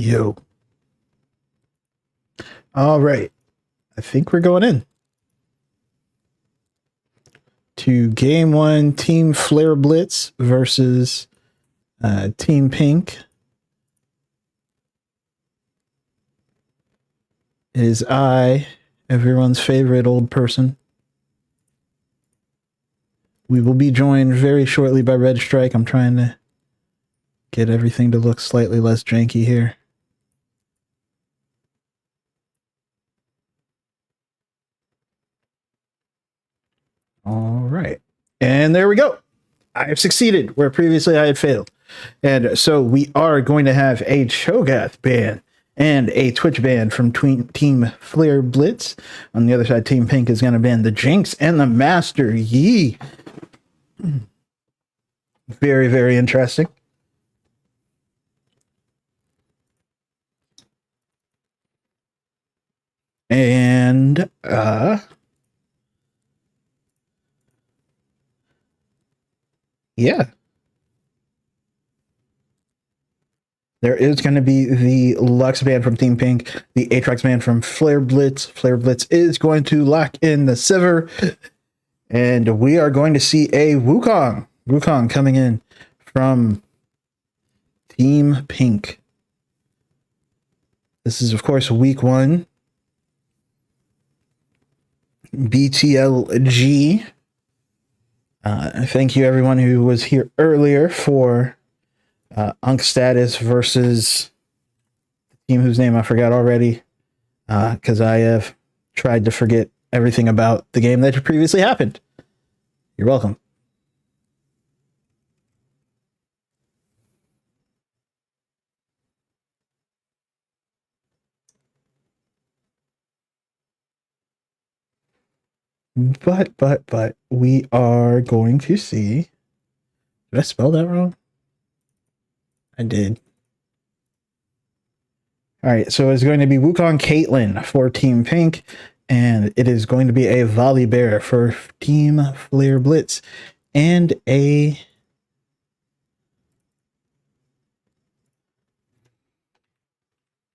Yo. All right. I think we're going in to game one, Team Flare Blitz versus Team Pink. It is I, everyone's favorite old person. We will be joined very shortly by Red Strike. I'm trying to get everything to look slightly less janky here. All right. And there we go. I have succeeded where previously I had failed. And so we are going to have a Cho'Gath ban and a Twitch ban from Team Flare Blitz. On the other side, Team Pink is going to ban the Jinx and the Master Yi. Very, very interesting. And yeah. There is going to be the Lux ban from Team Pink, the Aatrox ban from Flare Blitz. Flare Blitz is going to lock in the Sivir. And we are going to see a Wukong. Wukong coming in from Team Pink. This is, of course, week one. BTLG. Thank you, everyone who was here earlier for Unc Status versus the team whose name I forgot already, because I have tried to forget everything about the game that previously happened. You're welcome. But we are going to see. Did I spell that wrong? I did. All right, so it's going to be Wukong Caitlyn for Team Pink, and it is going to be a Volibear for Team Flare Blitz, and a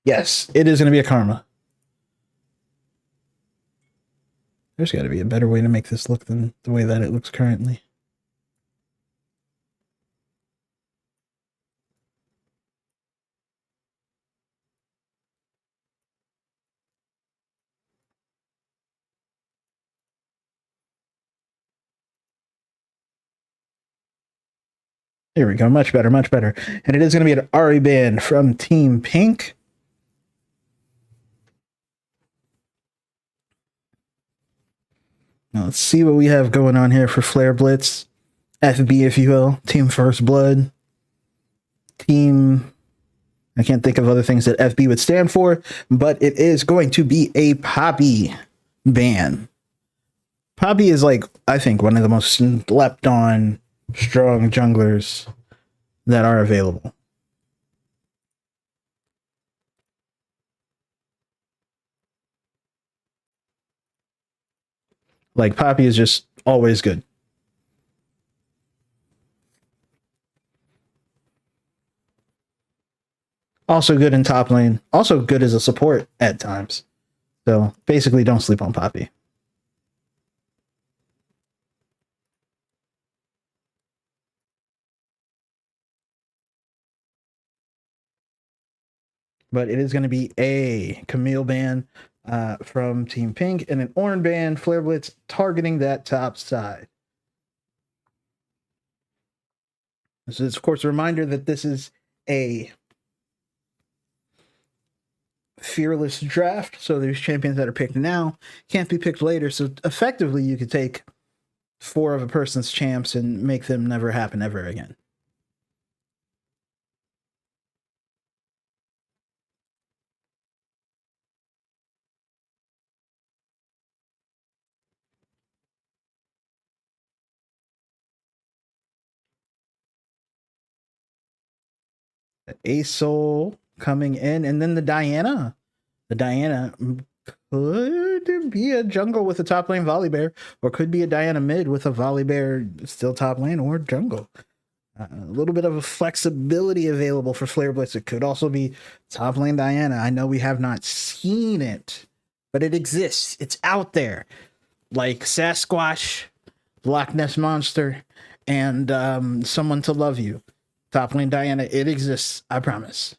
yes, it is going to be a Karma. There's got to be a better way to make this look than the way that it looks currently. There we go. Much better, much better. And it is going to be an Ari ban from Team Pink. Now let's see what we have going on here for Flare Blitz. FB, if you will. Team First Blood. Team... I can't think of other things that FB would stand for, but it is going to be a Poppy ban. Poppy is, like, I think one of the most slept on strong junglers that are available. Like, Poppy is just always good. Also good in top lane. Also good as a support at times. So basically don't sleep on Poppy. But it is going to be a Camille ban from Team Pink and an Ornn ban, Flare Blitz, targeting that top side. This is, of course, a reminder that this is a fearless draft, so there's champions that are picked now can't be picked later, so effectively you could take 4 of a person's champs and make them never happen ever again. Etoe coming in, and then the Diana. The Diana could be a jungle with a top lane Volibear, or could be a Diana mid with a Volibear still top lane or jungle. A little bit of a flexibility available for Flare Blitz. It could also be top lane Diana. I know we have not seen it, but it exists. It's out there. Like Sasquatch, Loch Ness Monster, and Someone to Love You. Top lane Diana, it exists. I promise.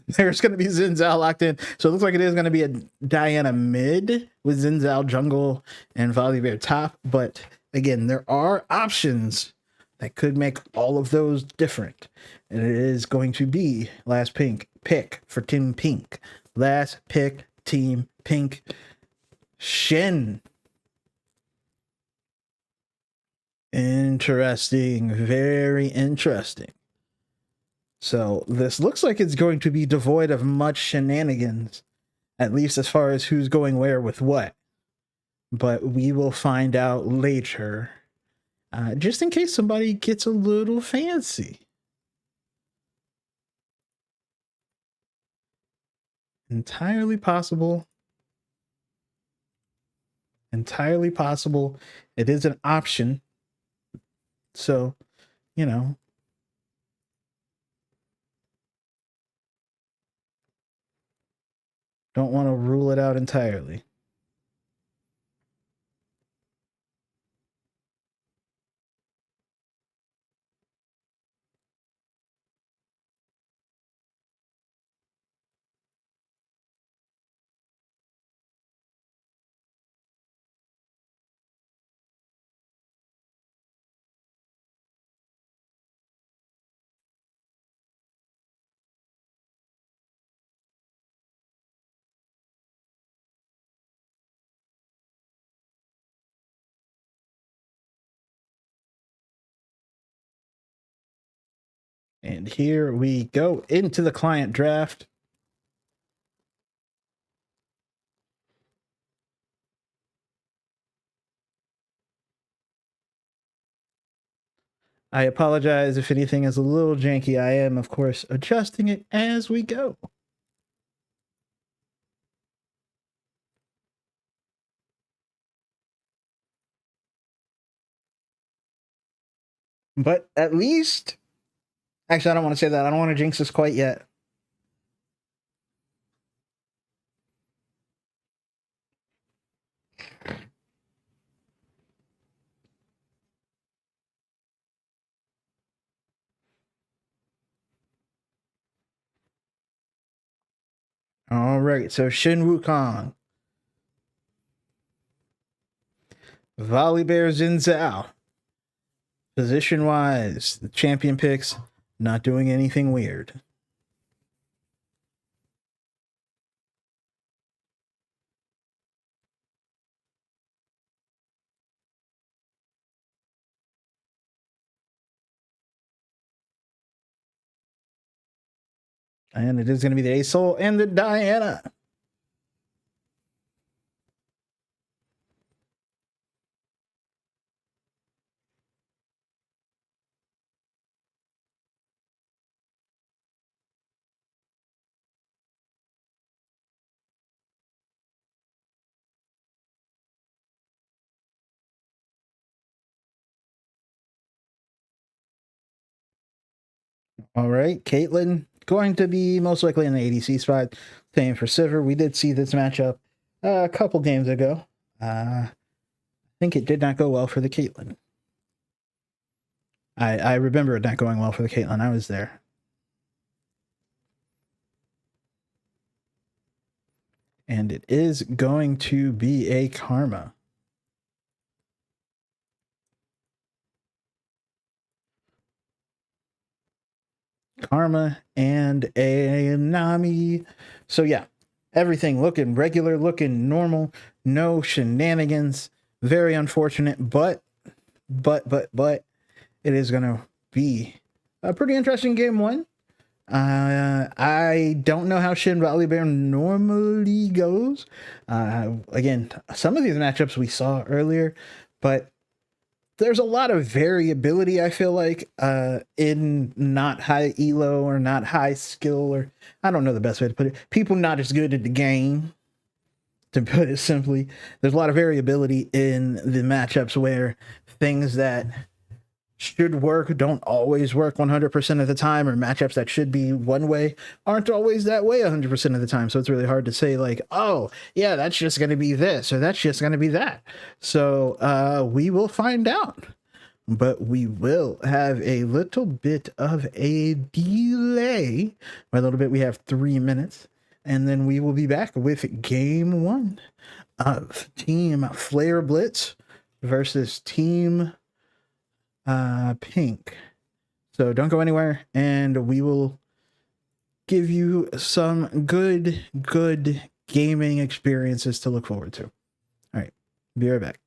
There's going to be Xin Zhao locked in. So it looks like it is going to be a Diana mid with Xin Zhao jungle and Volibear top. But again, there are options that could make all of those different. And it is going to be last pick for Team Pink. Last pick, Team Pink. Shin. Interesting. Very interesting. So this looks like it's going to be devoid of much shenanigans, at least as far as who's going where with what. But we will find out later, just in case somebody gets a little fancy. Entirely possible. Entirely possible. It is an option. So, you know. Don't want to rule it out entirely. And here we go into the client draft. I apologize if anything is a little janky. I am, of course, adjusting it as we go. But at least, actually, I don't want to say that. I don't want to jinx this quite yet. All right, so Shin Wukong, Volibear Xin Zhao. Position wise, the champion picks, not doing anything weird. And it is going to be the Etoe and the Diana. All right, Caitlyn going to be most likely in the ADC spot. Same for Sivir. We did see this matchup a couple games ago. I think it did not go well for the Caitlyn. I remember it not going well for the Caitlyn. I was there. And it is going to be a Karma. Karma and a Nami. So yeah, everything looking regular, looking normal, no shenanigans. Very unfortunate, but it is gonna be a pretty interesting game one. I don't know how Shin Volibear normally goes. Again, some of these matchups we saw earlier, but there's a lot of variability, I feel like, in not high elo or not high skill, or I don't know the best way to put it. People not as good at the game, to put it simply. There's a lot of variability in the matchups where things that should work don't always work 100% of the time, or matchups that should be one way aren't always that way 100% of the time. So it's really hard to say like, oh yeah, that's just going to be this or that's just going to be that. So we will find out, but we will have a little bit of a delay. By a little bit, we have 3 minutes, and then we will be back with game 1 of Team Flare Blitz versus Team Pink. So don't go anywhere, and we will give you some good gaming experiences to look forward to. All right, be right back.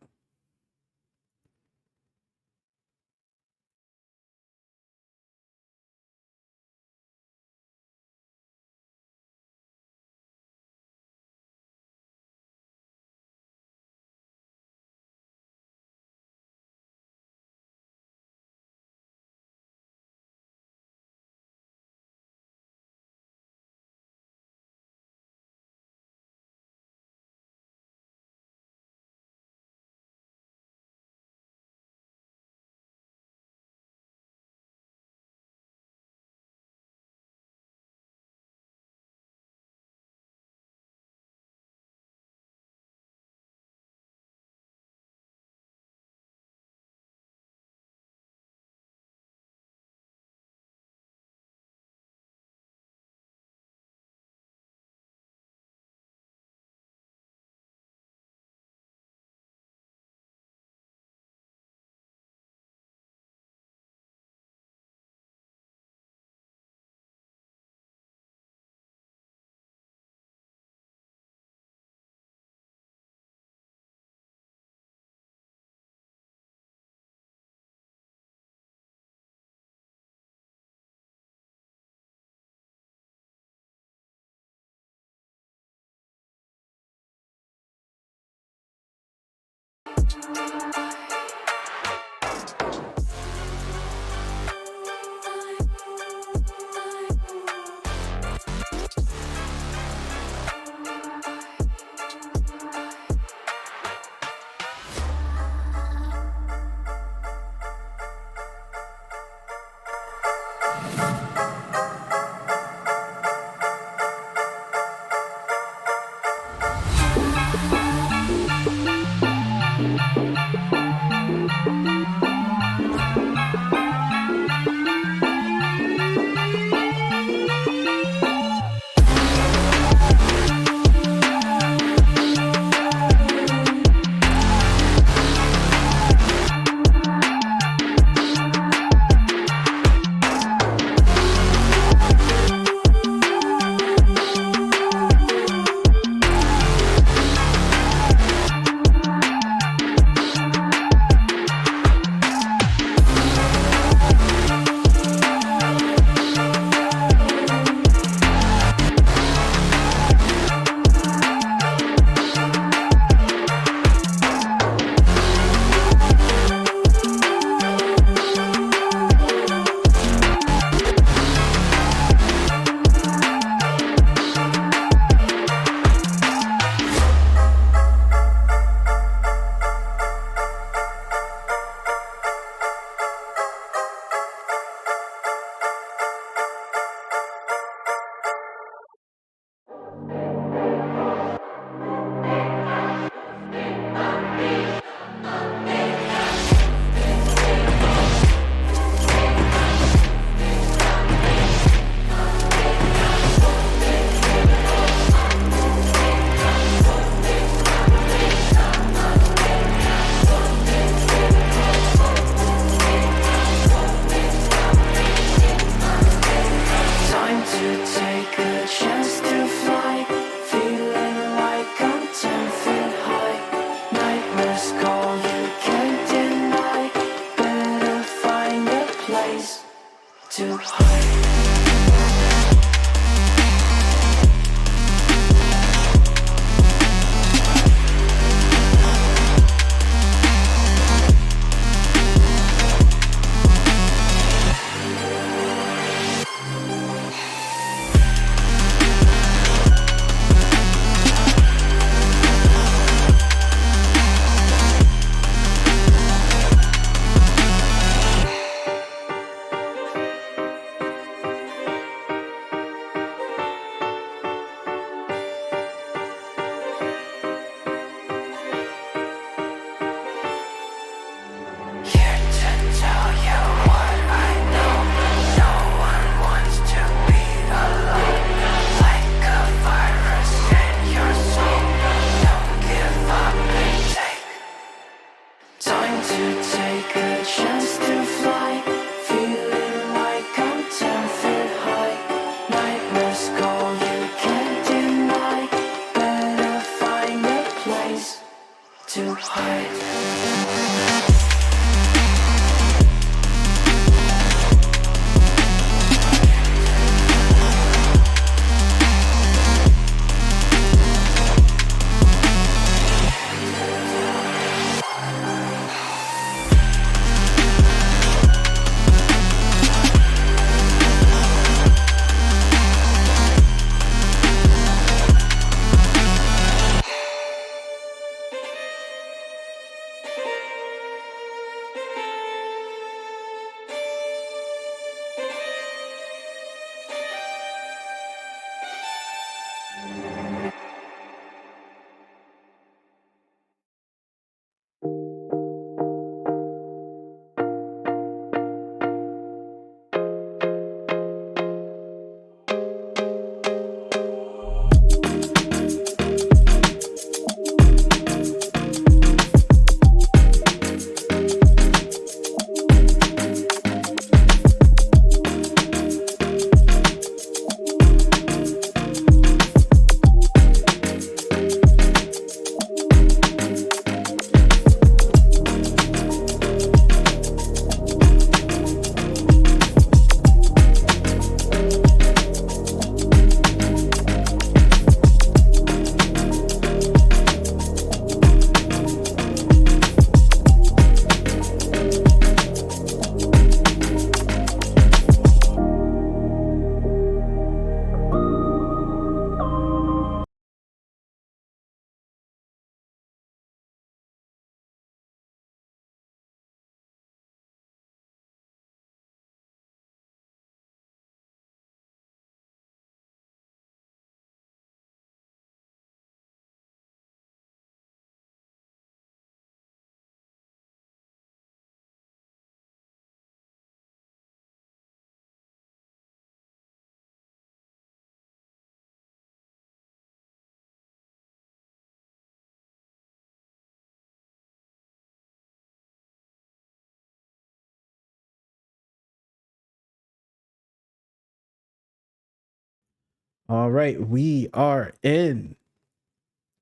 All right, we are in.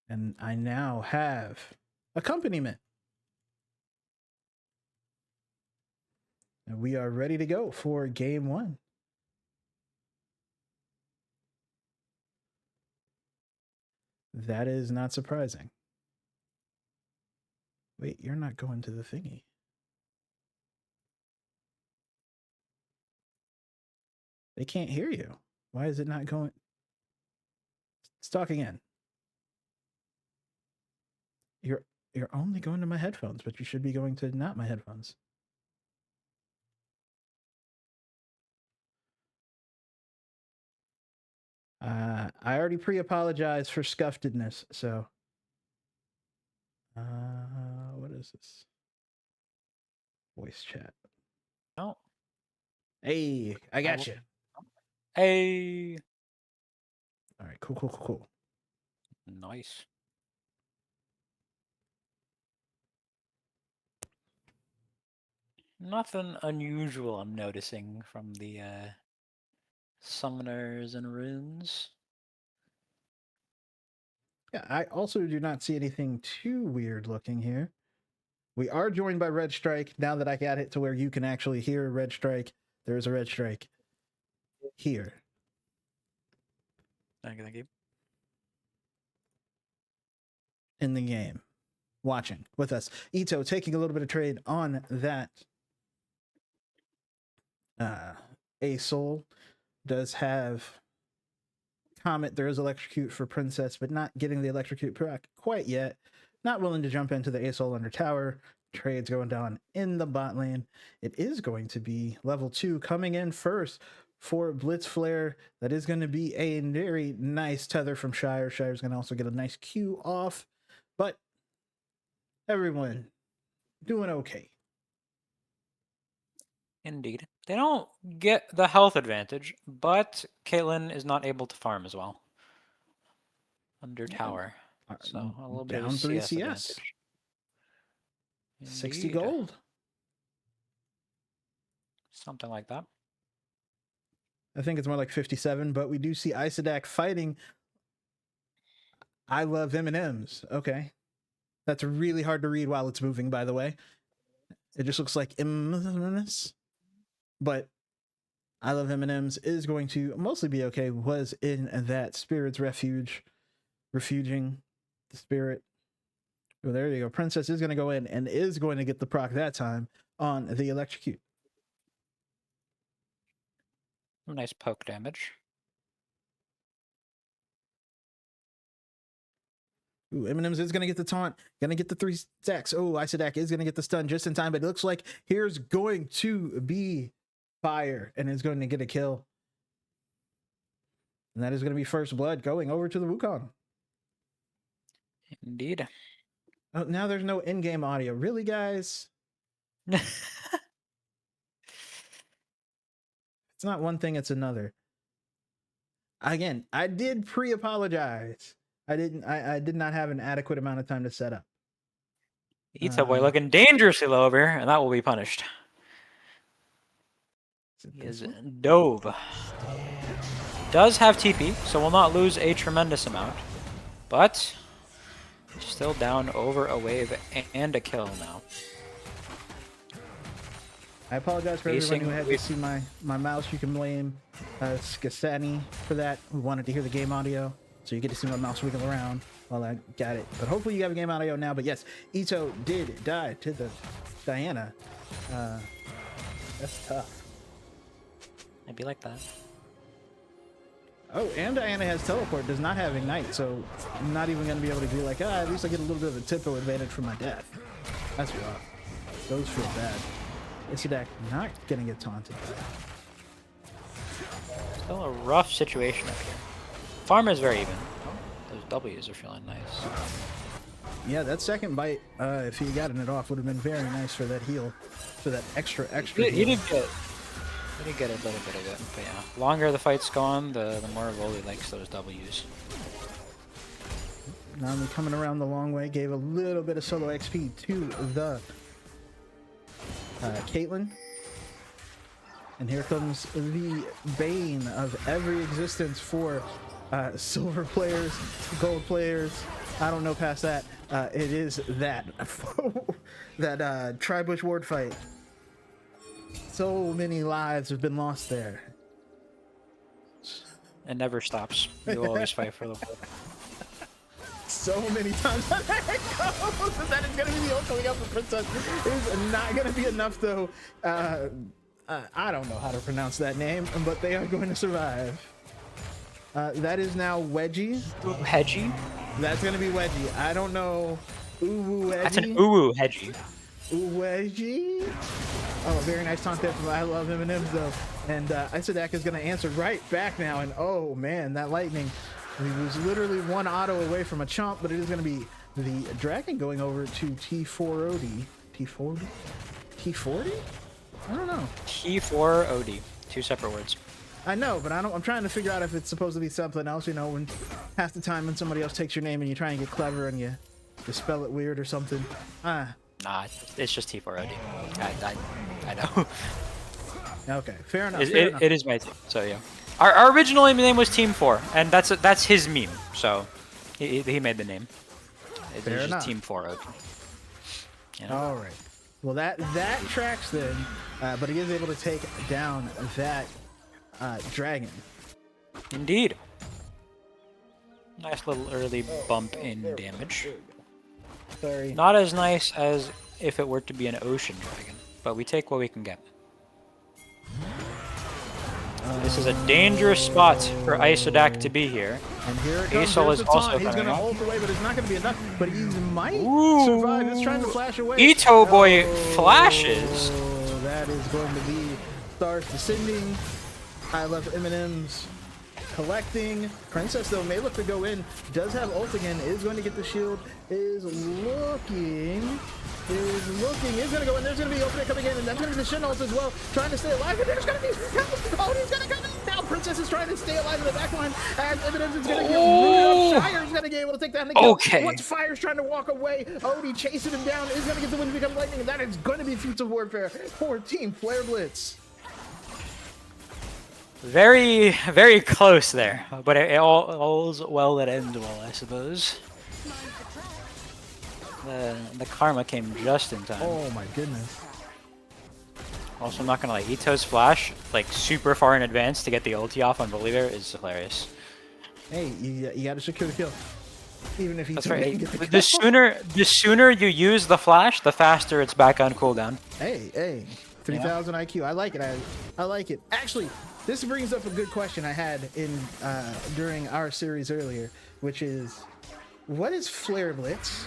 And I now have accompaniment. And we are ready to go for game one. That is not surprising. Wait, you're not going to the thingy. They can't hear you. Why is it not going? Let's talk again. You're only going to my headphones, but you should be going to not my headphones. I already pre-apologized for scuffedness, so what is this? Voice chat. Oh. Hey, I got you. Hey. All right, cool. Nice. Nothing unusual I'm noticing from the summoners and runes. Yeah, I also do not see anything too weird looking here. We are joined by Red Strike. Now that I got it to where you can actually hear Red Strike, there is a Red Strike here. Thank you. In the game, watching with us. Etoe taking a little bit of trade on that. A Soul does have Comet. There is Electrocute for Princess, but not getting the Electrocute proc quite yet. Not willing to jump into the A Soul under tower. Trades going down in the bot lane. It is going to be level 2 coming in first for Blitz Flare. That is going to be a very nice tether from Shire. Shire's going to also get a nice Q off, but everyone doing okay. Indeed. They don't get the health advantage, but Caitlyn is not able to farm as well. Under tower. So a little bit down of 3 CS advantage. 60 Indeed. gold. Something like that. I think it's more like 57, but we do see Isadak fighting. I love M&Ms. Okay. That's really hard to read while it's moving, by the way. It just looks like M&Ms. But I love M&Ms is going to mostly be okay. Was in that Spirit's Refuge. Refuging the Spirit. Well, there you go. Princess is going to go in and is going to get the proc that time on the Electrocute. Nice poke damage. Ooh, M&M's is going to get the taunt, going to get the 3 stacks. Oh, Isadak is going to get the stun just in time, but it looks like here's going to be fire and is going to get a kill. And that is going to be first blood going over to the Wukong. Indeed. Oh, now there's no in-game audio. Really, guys? It's not one thing, it's another. Again, I did pre-apologize. I did not have an adequate amount of time to set up. Etoe looking dangerously low over here, and that will be punished. He is dove. Does have TP, so will not lose a tremendous amount. But still down over a wave and a kill now. I apologize for everyone who had to see my mouse. You can blame Skasani for that, who wanted to hear the game audio. So you get to see my mouse wiggle around while I got it. But hopefully you have a game audio now. But yes, Etoe did die to the Diana. That's tough. I'd be like that. Oh, and Diana has teleport, does not have ignite, so I'm not even going to be able to be like, at least I get a little bit of a typo advantage from my death. That's rough. Those feel bad. Isadak not going to get taunted. Still a rough situation up here. Farm is very even. Oh, those W's are feeling nice. Yeah, that second bite, if he had gotten it off, would have been very nice for that heal. For that extra He did get a little bit of it, but yeah. Longer the fight's gone, the more Voli likes those W's. Now I'm coming around the long way, gave a little bit of solo XP to the Caitlyn. And here comes the bane of every existence for silver players, gold players. I don't know past that. It is that that Tri-Bush Ward fight. So many lives have been lost there. It never stops. You always fight for the war. So many times. There it goes. That is going to be the ult coming up for Princess. It is not going to be enough though. I don't know how to pronounce that name, but they are going to survive. That is now Wedgie. Hedgie? That's going to be Wedgie. I don't know. That's an uwu Hedgie. Wedgie. Oh, very nice taunt there from I Love M&M's though. And Isodak is going to answer right back now. And oh man, that lightning. He was literally one auto away from a chomp, but it is going to be the dragon going over to T4OD. T40? T40? I don't know. T4OD. Two separate words. I know, but I'm trying to figure out if it's supposed to be something else. You know, when half the time when somebody else takes your name and you try and get clever and you spell it weird or something. Nah, it's just T4OD. I know. Okay, fair enough. It is my team, so yeah. Our original name was Team 4, and that's his meme, so he made the name. It's just Team 4OD. You know? All right. Well, that tracks then, but he is able to take down that dragon. Indeed. Nice little early bump in damage. Sorry. Not as nice as if it were to be an ocean dragon, but we take what we can get. This is a dangerous spot for Isodak to be here. And here it comes. Etoe is also He's going to coming ult away, but it's not going to be enough. But he might Ooh. survive. He's trying to flash away. Etoe boy flashes. Oh, that is going to be stars descending. I love M&M's collecting. Princess, though, may look to go in. Does have ult again. Is going to get the shield. Is looking. Is going to go in. There's going to be opening coming in. And that's going to be the Shin ult as well. Trying to stay alive. And there's going to be... Oh, he's going to come in. Now Princess is trying to stay alive in the back line. And M&M's is going to get rooted up. Shire's going to be able to take that. Okay. Once Fire's trying to walk away, Odie chasing him down. Is going to get the win to become lightning. And that is going to be Feats of Warfare for Team Flare Blitz. Very, very close there, but all's well that ends well, I suppose. The karma came just in time. Oh my goodness. Also, I'm not gonna lie, Etoe's flash, like super far in advance to get the ulti off on Bully there is hilarious. Hey, you gotta secure the kill. Even if That's Etoe right. didn't get the kill. The sooner you use the flash, the faster it's back on cooldown. Hey, 3000 IQ. I like it. I like it. Actually, this brings up a good question I had in during our series earlier, which is, what is Flare Blitz?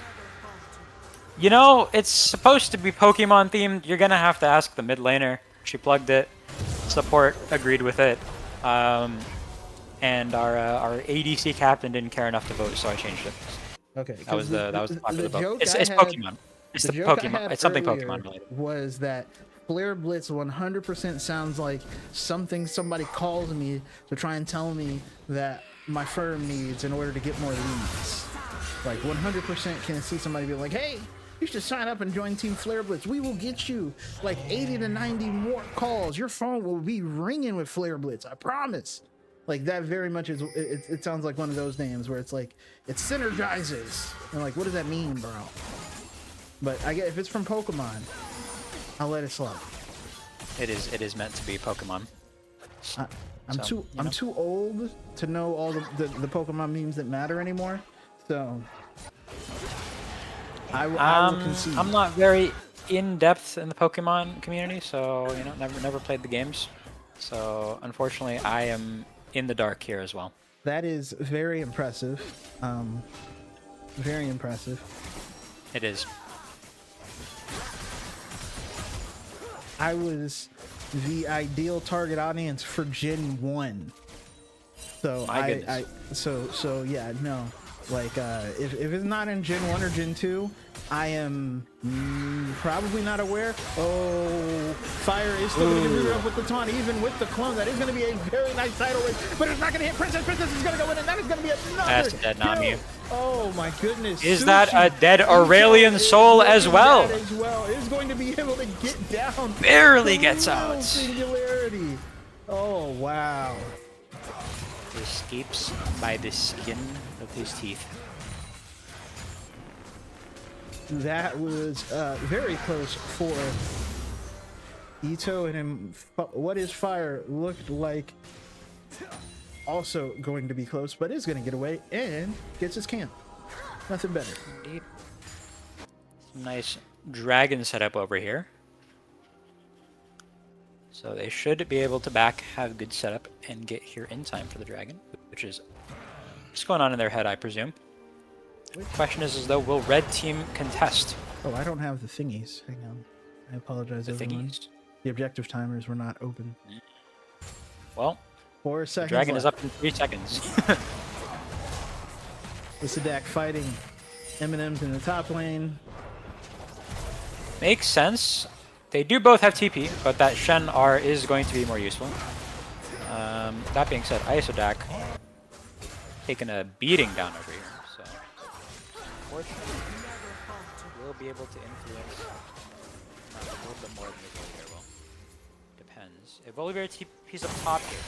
You know, it's supposed to be Pokemon themed. You're gonna have to ask the mid laner. She plugged it. Support agreed with it. And our ADC captain didn't care enough to vote, so I changed it. Okay, that was the popular vote. It's Pokemon. It's the Pokemon. It's something Pokemon related. Was that Flare Blitz 100% sounds like something somebody calls me to try and tell me that my firm needs in order to get more leads. Like 100% can see somebody be like, hey, you should sign up and join Team Flare Blitz. We will get you like 80 to 90 more calls. Your phone will be ringing with Flare Blitz. I promise. Like that very much is, it sounds like one of those names where it's like, it synergizes. And like, what does that mean, bro? But I get, if it's from Pokemon, I'll let it slide. It is meant to be Pokemon. I'm too old to know all the Pokemon memes that matter anymore. So I will concede. I'm not very in depth in the Pokemon community, so you know, never played the games. So unfortunately, I am in the dark here as well. That is very impressive. Very impressive. It is. I was the ideal target audience for Gen 1. So so yeah, no. Like if it's not in Gen 1 or Gen 2, I am probably not aware. Oh, Fire is still going to get rooted up with the taunt, even with the clone. That is going to be a very nice title win, but it's not going to hit Princess. Princess is going to go in, and that is going to be another That's a dead Nami. Oh my goodness. Is Sushi, that a dead Aurelian soul as well? As well. Is going to be able to get down. Barely gets out. Singularity. Oh, wow. escapes by the skin of his teeth. That was very close for Etoe, and what is fire looked like also going to be close, but is going to get away and gets his camp. Nothing better. Indeed. Some nice dragon setup over here. So they should be able to have good setup and get here in time for the dragon, which is what's going on in their head, I presume. The question is though, will red team contest? Oh, I don't have the thingies. Hang on. I apologize, The everyone. thingies? The objective timers were not open. Well, 4 seconds the dragon left. is up in 3 seconds. Sadak fighting M&M's in the top lane. Makes sense. They do both have TP, but that Shen R is going to be more useful. That being said, Isodak taking a beating down over here. So, unfortunately, we'll be able to influence a little bit more than the Volibear will. Depends. If Volibear TP's up top here,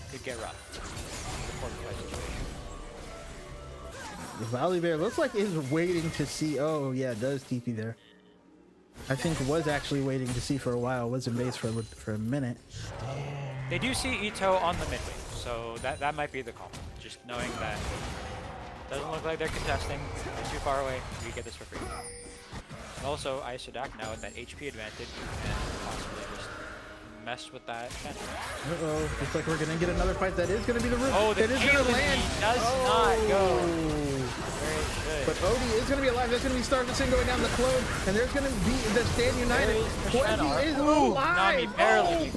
it could get rough. The Volibear looks like is waiting to see. Oh, yeah, it does TP there. I think was actually waiting to see for a while. Was in base for a minute. They do see Etoe on the mid lane, so that might be the call. Just knowing that it doesn't look like they're contesting, they're too far away, we get this for free. And also, Isodak now with that HP advantage and possibly just mess with that Shen. Uh-oh, looks like we're gonna get another fight. That is gonna be the root. Oh, the it is gonna land. does not go where it should. But Odie is gonna be alive. There's gonna be Starvation going down the Clone, and there's gonna be the Stand United. He is alive. Barely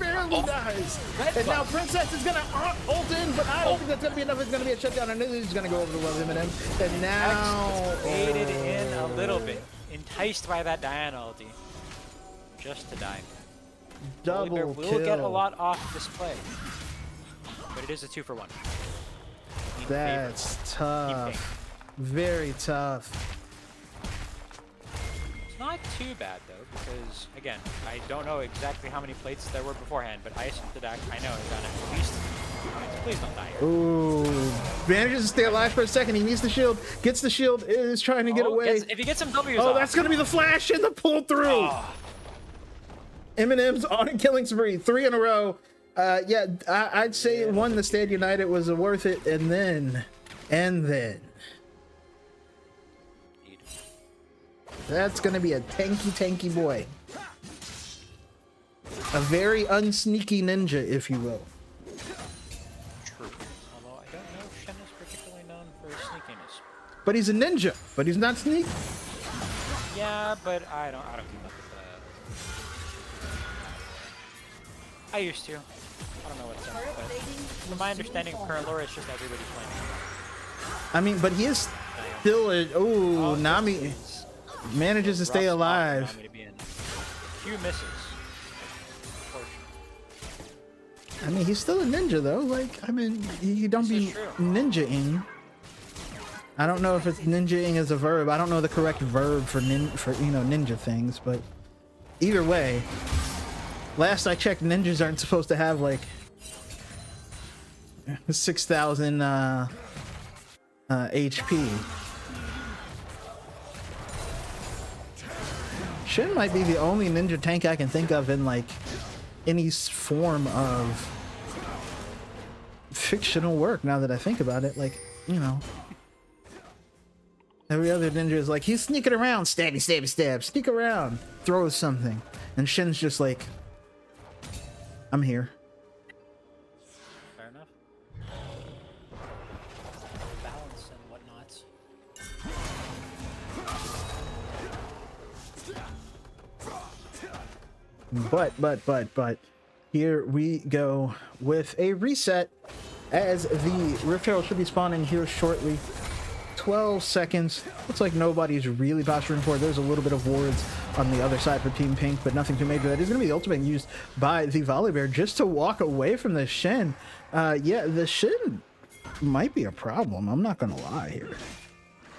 dies. And now Princess is gonna ult in, but I don't think that's gonna be enough. It's gonna be a shutdown, and he's gonna go over to Love M&M. And now Baited in a little bit, enticed by that Diana ulti, just to die. double kill. kill. Will get a lot off display, but it is a 2-for-1. That's tough. Very tough. It's not too bad though, because again, I don't know exactly how many plates there were beforehand, but Isodak I know has gotten at least 2 points. Please don't die here. Ooh, manages to stay alive for a second. He needs the shield. Gets the shield. Is trying to get away. If he gets some W's Oh, off. that's gonna be the flash and the pull through. Oh. M&M's on a killing spree, 3 in a row. Yeah, I'd say one, the Stand United was worth it, and then that's gonna be a tanky boy. A very unsneaky ninja, if you will. True. Although I don't know if Shen is particularly known for his sneakiness. But he's a ninja, but he's not sneaky. Yeah, but I don't keep up with that. I used to. I don't know what's up, but from my understanding of current lore, it's just everybody's playing. I mean, but he is still a Nami manages to stay alive. Nami to be in. Few misses. I mean, he's still a ninja though. Like, I mean, you don't be ninja-ing. I don't know if it's ninja-ing as a verb. I don't know the correct verb for ninja things, but either way, last I checked, ninjas aren't supposed to have like 6,000 HP. Shen might be the only ninja tank I can think of in like any form of fictional work, now that I think about it. Like, you know, every other ninja is like, he's sneaking around, stabby, stabby, stab, sneak around, throws something, and Shen's just like, I'm here. Fair enough. Balance and whatnot. But here we go with a reset, as the Rift Herald should be spawning here shortly. 12 seconds. Looks like nobody's really posturing for it. There's a little bit of wards on the other side for Team Pink, but nothing too major. That is going to be the ultimate used by the Volibear just to walk away from the Shen. Yeah, the Shen might be a problem. I'm not going to lie here.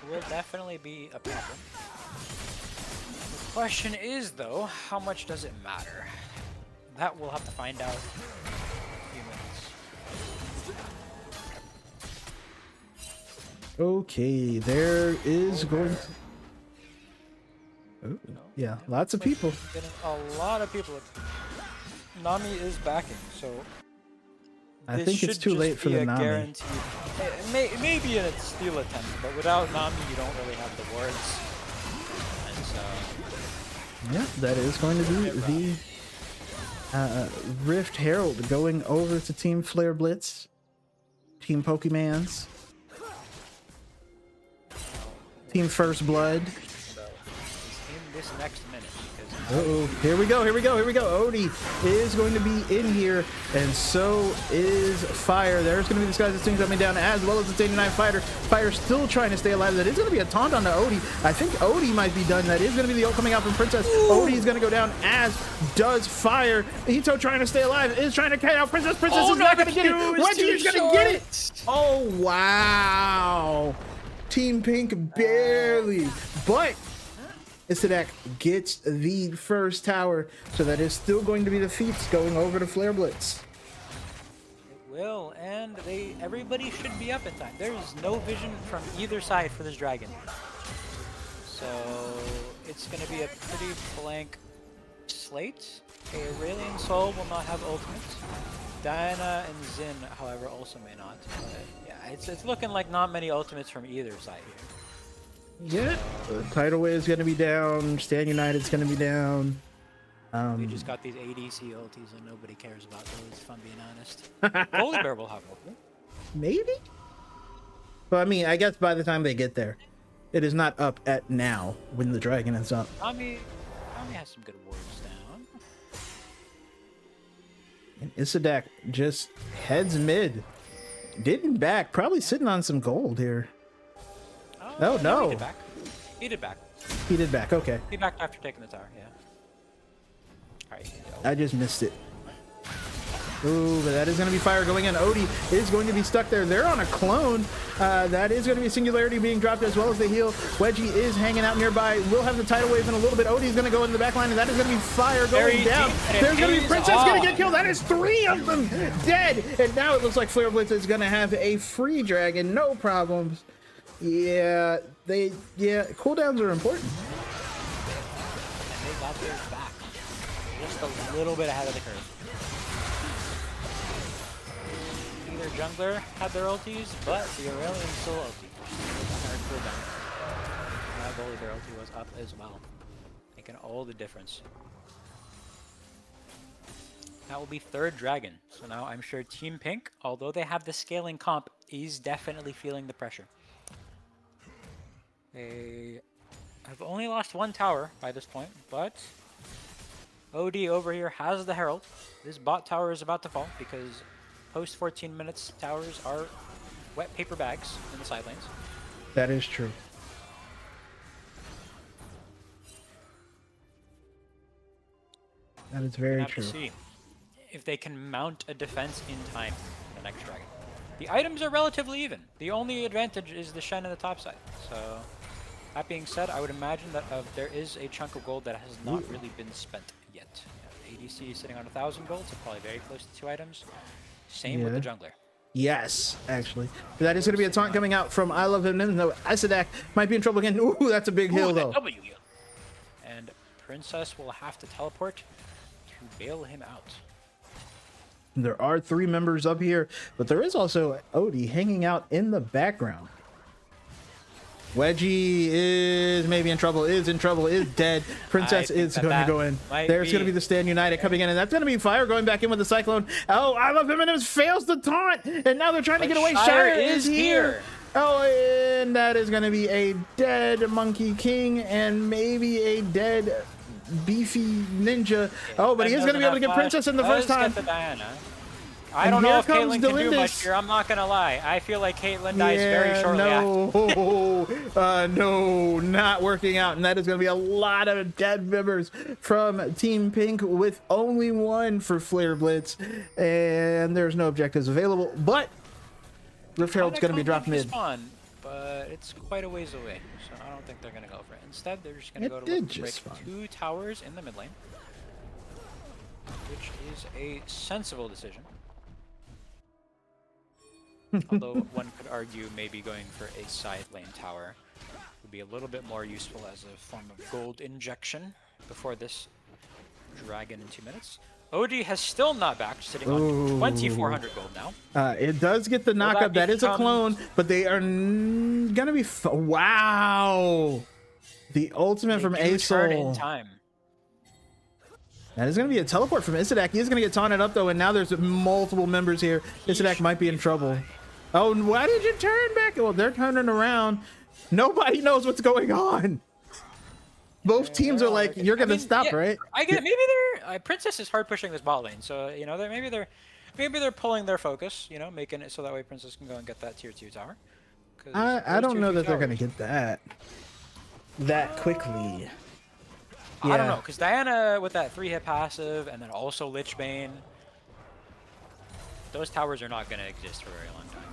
Will definitely be a problem. The question is, though, how much does it matter? That we'll have to find out in a few minutes. Okay, there is going to... Oh, yeah, lots of people. Getting a lot of people. Nami is backing, so I this think it's should too just late for be the a Nami. guaranteed. Maybe a steal attempt, but without Nami, you don't really have the wards. And so, Yeah, that is going to be the Rift Herald going over to Team Flare Blitz. Team Pokemans. Team First Blood. so he's in this next minute because Uh-oh. Here we go. Odie is going to be in here, and so is Fire. There's going to be this guy that's coming down, as well as the 89 Fighter. Fire still trying to stay alive. That is going to be a taunt on the Odie. I think Odie might be done. That is going to be the ult coming out from Princess. Odie is going to go down, as does Fire. Etoe trying to stay alive, is trying to carry out Princess. Princess is not going to get it. Wedgie is going to get it. Oh, wow. Team Pink barely, but Isidak gets the first tower, so that is still going to be the feats going over to Flare Blitz. it will, and everybody should be up in time. There is no vision from either side for this dragon, so it's going to be a pretty blank slate. Aurelian Soul will not have ultimates. Diana and Xin, however, also may not. But yeah, it's looking like not many ultimates from either side here. Yeah, Tidal Wave is going to be down. Stand United's going to be down. We just got these ADC ultis and nobody cares about those, if I'm being honest. Holy Bear will have ultimate. Maybe? Well, I mean, I guess by the time they get there, it is not up at now when the dragon is up. Nami has some good wards down. And Isidak just heads mid. Didn't back, probably sitting on some gold here. Oh, no. He did back. He did back. He did back, okay. He backed after taking the tower, yeah. Alright, I just missed it. Ooh, but that is going to be Fire going in. Odie is going to be stuck there. They're on a clone. That is going to be Singularity being dropped, as well as the heal. Wedgie is hanging out nearby. We'll have the Tidal Wave in a little bit. Odie is going to go in the back line, and that is going to be Fire going down. There's going to be Princess going to get killed. That is 3 of them dead. And now it looks like Flare Blitz is going to have a free dragon. No problems. Yeah, cooldowns are important. And they got theirs back. Just a little bit ahead of the curve. Either jungler had their ultis, but the Aurelian Soul ulti was a hard cooldown. And that Volibear ulti was up as well, making all the difference. That will be third dragon. So now I'm sure Team Pink, although they have the scaling comp, is definitely feeling the pressure. They have only lost 1 tower by this point, but OD over here has the Herald. This bot tower is about to fall because post 14 minutes towers are wet paper bags in the side lanes. That is true. That is very true. To see if they can mount a defense in time for the next dragon. The items are relatively even. The only advantage is the Shen in the top side. So that being said, I would imagine that there is a chunk of gold that has not really been spent yet. ADC is sitting on 1,000 gold, so probably very close to 2 items. Same with the jungler. Yes, actually. That is going to be a taunt coming out from I Love Him. No, Isidak might be in trouble again. Ooh, that's a big hill, though. W heal. And Princess will have to teleport to bail him out. There are 3 members up here, but there is also Odie hanging out in the background. Wedgie is maybe in trouble, is dead. Princess is going to go in. There's going to be the Stand United coming in, and that's going to be Fire going back in with the Cyclone. Oh, I Love Him, and it fails the taunt, and now they're trying to get away. Shire is here. Oh, and that is going to be a dead Monkey King, and maybe a dead beefy ninja. Oh, but he is going to be able to get Princess in the first time. I don't know if Caitlyn can do much here. I'm not going to lie. I feel like Caitlyn dies very shortly after. No, not working out. And that is going to be a lot of dead members from Team Pink with only 1 for Flare Blitz. And there's no objectives available. But Rift Herald's going to be dropped mid. Spawn, but it's quite a ways away. So I don't think they're going to go for it. Instead, they're just going to go to look to break 2 towers in the mid lane, which is a sensible decision. Although one could argue maybe going for a side lane tower would be a little bit more useful as a form of gold injection before this dragon in 2 minutes. OD has still not backed, sitting on 2,400 gold now. It does get the knockup. That is a clone, but they are gonna be. Wow, the ultimate from Etoe. That is going to be a teleport from Isadak. He is going to get taunted up, though, and now there's multiple members here. Isadak might be in trouble. Oh, why did you turn back? Well, they're turning around. Nobody knows what's going on. Both teams are like, you're going to stop, right? I get maybe they're Princess is hard pushing this bot lane, so you know maybe they're pulling their focus, you know, making it so that way Princess can go and get that tier 2 tower. I don't know that they're going to get that quickly. Yeah. I don't know, because Diana with that 3-hit passive and then also Lich Bane, those towers are not going to exist for a very long time.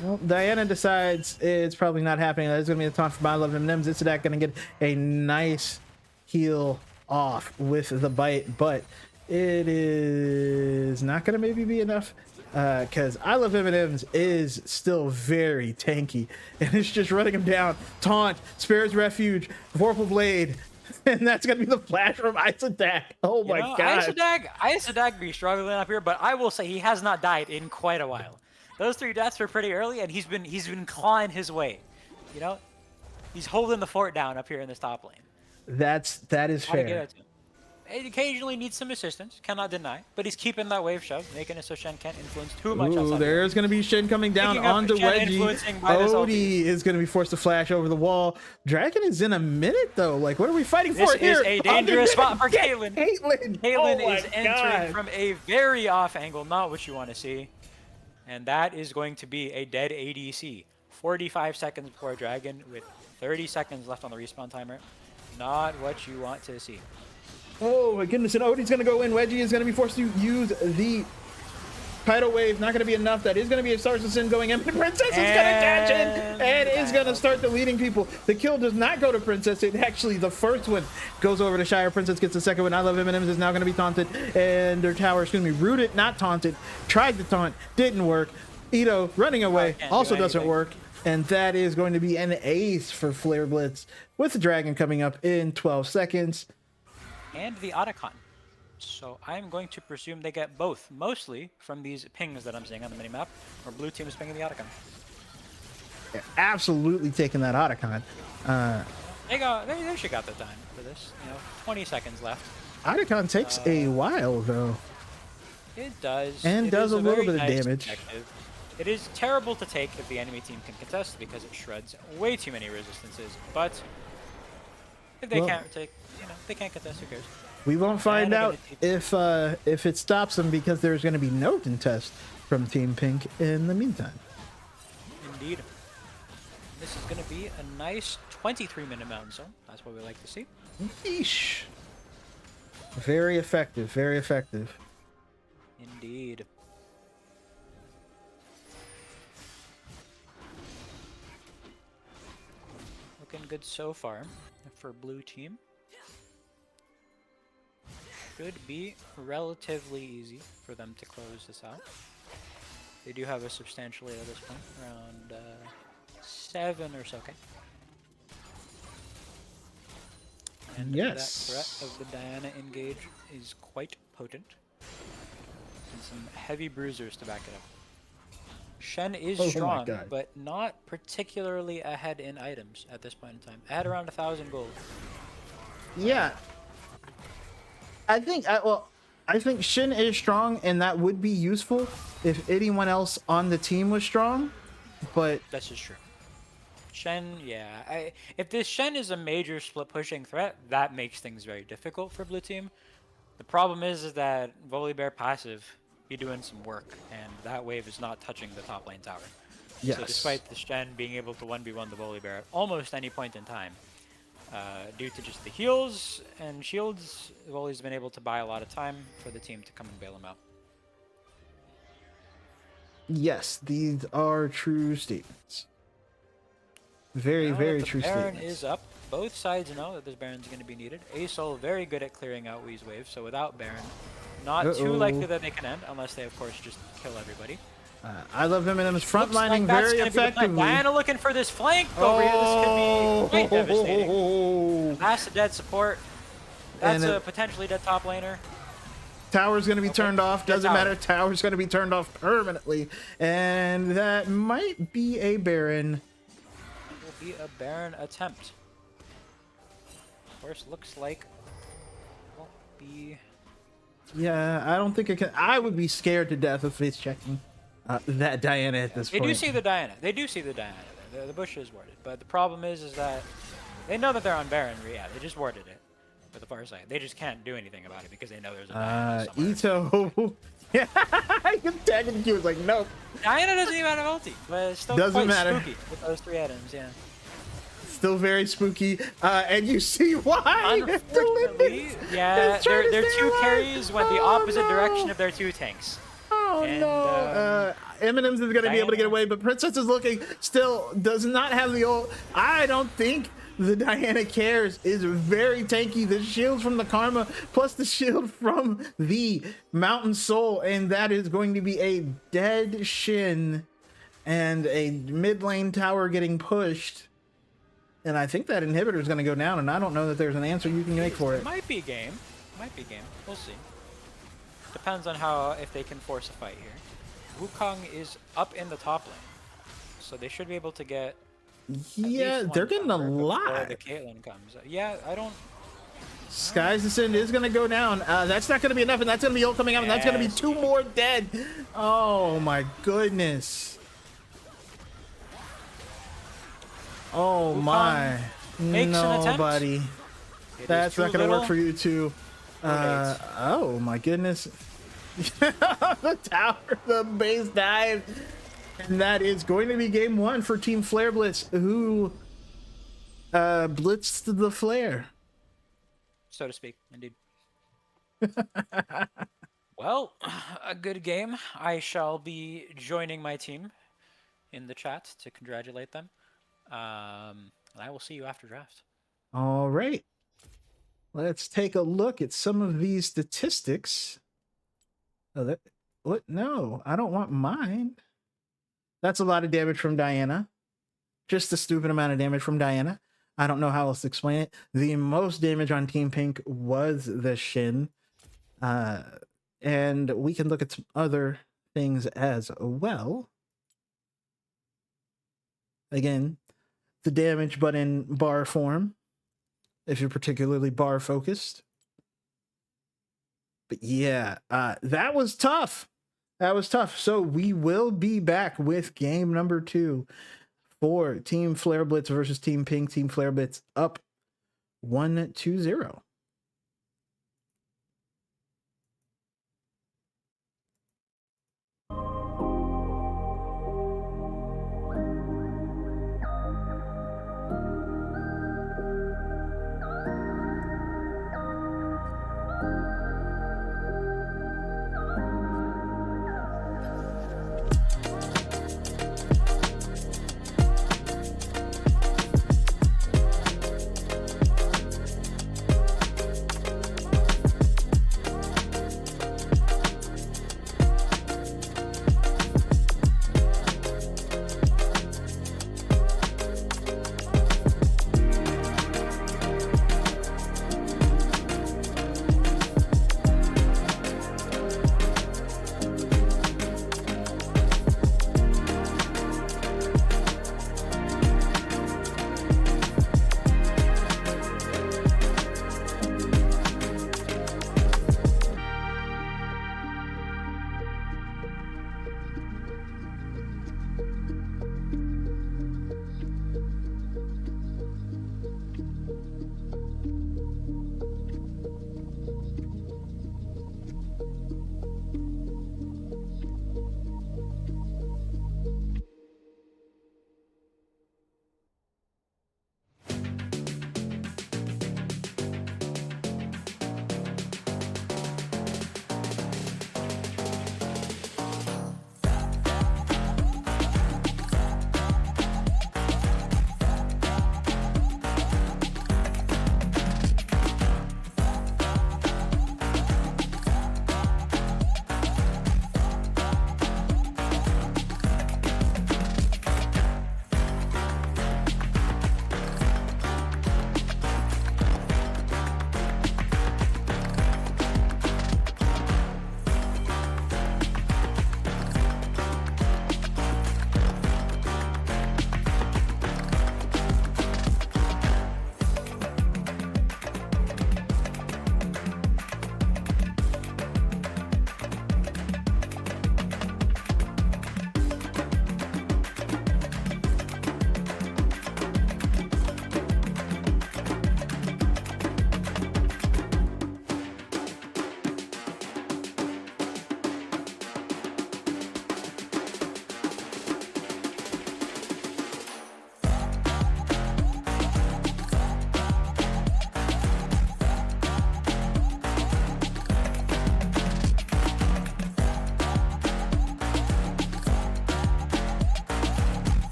Well, Diana decides it's probably not happening. That is going to be a taunt from I Love M&M's. Isadak going to get a nice heal off with the bite, but it is not going to maybe be enough because I Love M&M's is still very tanky, and it's just running him down. Taunt, Spare's Refuge, Vorpal Blade, and that's gonna be the flash from Isadak. Oh my god. Isadak be struggling up here, but I will say he has not died in quite a while. Those 3 deaths were pretty early, and he's been clawing his way. You know, he's holding the fort down up here in this top lane. That is fair. He occasionally needs some assistance, cannot deny, but he's keeping that wave shove, making it so Shen can't influence too much. Ooh, there's going to be Shen coming down onto Wedgie. Odie is going to be forced to flash over the wall. Dragon is in a minute, though. Like, what are we fighting for here? This is a dangerous spot for Caitlyn. Caitlyn is entering from a very off angle, not what you want to see. And that is going to be a dead ADC. 45 seconds before Dragon with 30 seconds left on the respawn timer. Not what you want to see. Oh my goodness, and Odie's going to go in. Wedgie is going to be forced to use the tidal wave. Not going to be enough. That is going to be a Stars of Sin going in. Princess is going to catch it and is going to start the leading people. The kill does not go to Princess. It actually, the first one goes over to Shire. Princess gets the second one. I Love M&M's is now going to be taunted, and their tower is going to be rooted, not taunted. Tried to taunt, didn't work. Etoe running away also doesn't work. And that is going to be an ace for Flare Blitz with the Dragon coming up in 12 seconds. And the Otacon. So I'm going to presume they get both, mostly from these pings that I'm seeing on the minimap, where blue team is pinging the Otacon. Yeah, absolutely taking that Otacon. They should got the time for this. You know, 20 seconds left. Otacon takes a while, though. It does. And does a little bit of damage. Objective. It is terrible to take if the enemy team can contest because it shreds way too many resistances, but if they can't take, you know, they can't contest, who cares? We won't find out if it stops them because there's going to be no contest from Team Pink in the meantime. Indeed. This is going to be a nice 23-minute mountain zone. That's what we like to see. Yeesh. Very effective, very effective. Indeed. Looking good so far for blue team. Should be relatively easy for them to close this out. They do have a substantial lead at this point, around 7 or so. Okay. And that threat of the Diana engage is quite potent. And some heavy bruisers to back it up. Shen is strong, but not particularly ahead in items at this point in time. Add around 1,000 gold. Yeah. I think Shen is strong, and that would be useful if anyone else on the team was strong, but... That's just true. Shen, yeah. If this Shen is a major split pushing threat, that makes things very difficult for blue team. The problem is that Volibear passive be doing some work, and that wave is not touching the top lane tower. Yes. So despite the Shen being able to 1v1 the Volibear at almost any point in time, due to just the heals and shields, Voli's been able to buy a lot of time for the team to come and bail him out. Yes, these are true statements. Very, very true statements. Baron is up. Both sides know that this Baron's going to be needed. Asol very good at clearing out Wee's wave, so without Baron, not too likely that they can end, unless they, of course, just kill everybody. I love him and his Looks frontlining like that's very gonna be the plan. effectively. Diana looking for this flank over here. This could be quite devastating. Oh, That's a dead support. That's And a potentially dead top laner. tower's going to be Okay. turned off. Dead Doesn't tower. matter. Tower's going to be turned off permanently. And that might be a Baron. It will be a Baron attempt. Of course, looks like won't be. Yeah, I don't think it can. I would be scared to death of face checking that Diana at this They point. do see the Diana. They do see the Diana. The bush is warded, but the problem is that they know that they're on Baron. Yeah, they just warded it with the far side. They just can't do anything about it because they know there's a Diana somewhere. Etoe. Yeah, I can tag him. He was like, nope. Diana doesn't even have ulti, but it's still Doesn't quite matter. spooky with those 3 items. Yeah. Still very spooky. And you see why. Unfortunately, yeah, is trying to their stay 2 alive. carries went the Oh, opposite no. direction of their 2 tanks. Oh And, no! Eminem's is gonna be able to get Diana. away, but Princess is looking still does not have the ult. I don't think the Diana cares. Is very tanky. The shields from the Karma plus the shield from the Mountain Soul, and that is going to be a dead Shin and a mid lane tower getting pushed. And I think that inhibitor is going to go down, and I don't know that there's an answer you can make for it. Might be game. Might be game. We'll see. Depends on how if they can force a fight here. Wukong is up in the top lane, so they should be able to get. at Yeah, least they're one getting a tower before lot. The Caitlyn comes. Yeah, I don't. Sky's Descent is going to go down. That's not going to be enough, and that's going to be ult coming out, and that's going to be Yes. 2 more dead. Oh my goodness. Oh my. makes an attempt. Nobody. It is That's too not going to work little. for you too. Oh my goodness. The tower, the base dive. And that is going to be game 1 for Team Flare Blitz, who blitzed the flare. So to speak, indeed. Well, a good game. I shall be joining my team in the chat to congratulate them. And I will see you after draft. All right. Let's take a look at some of these statistics. Oh, that what? No, I don't want mine. That's a lot of damage from Diana. Just a stupid amount of damage from Diana. I don't know how else to explain it. The most damage on Team Pink was the Shin. And we can look at some other things as well. Again, the damage, but in bar form, if you're particularly bar focused. But yeah, that was tough. That was tough. So we will be back with game number 2 for Team Flare Blitz versus Team Pink. Team Flare Blitz up 1-0.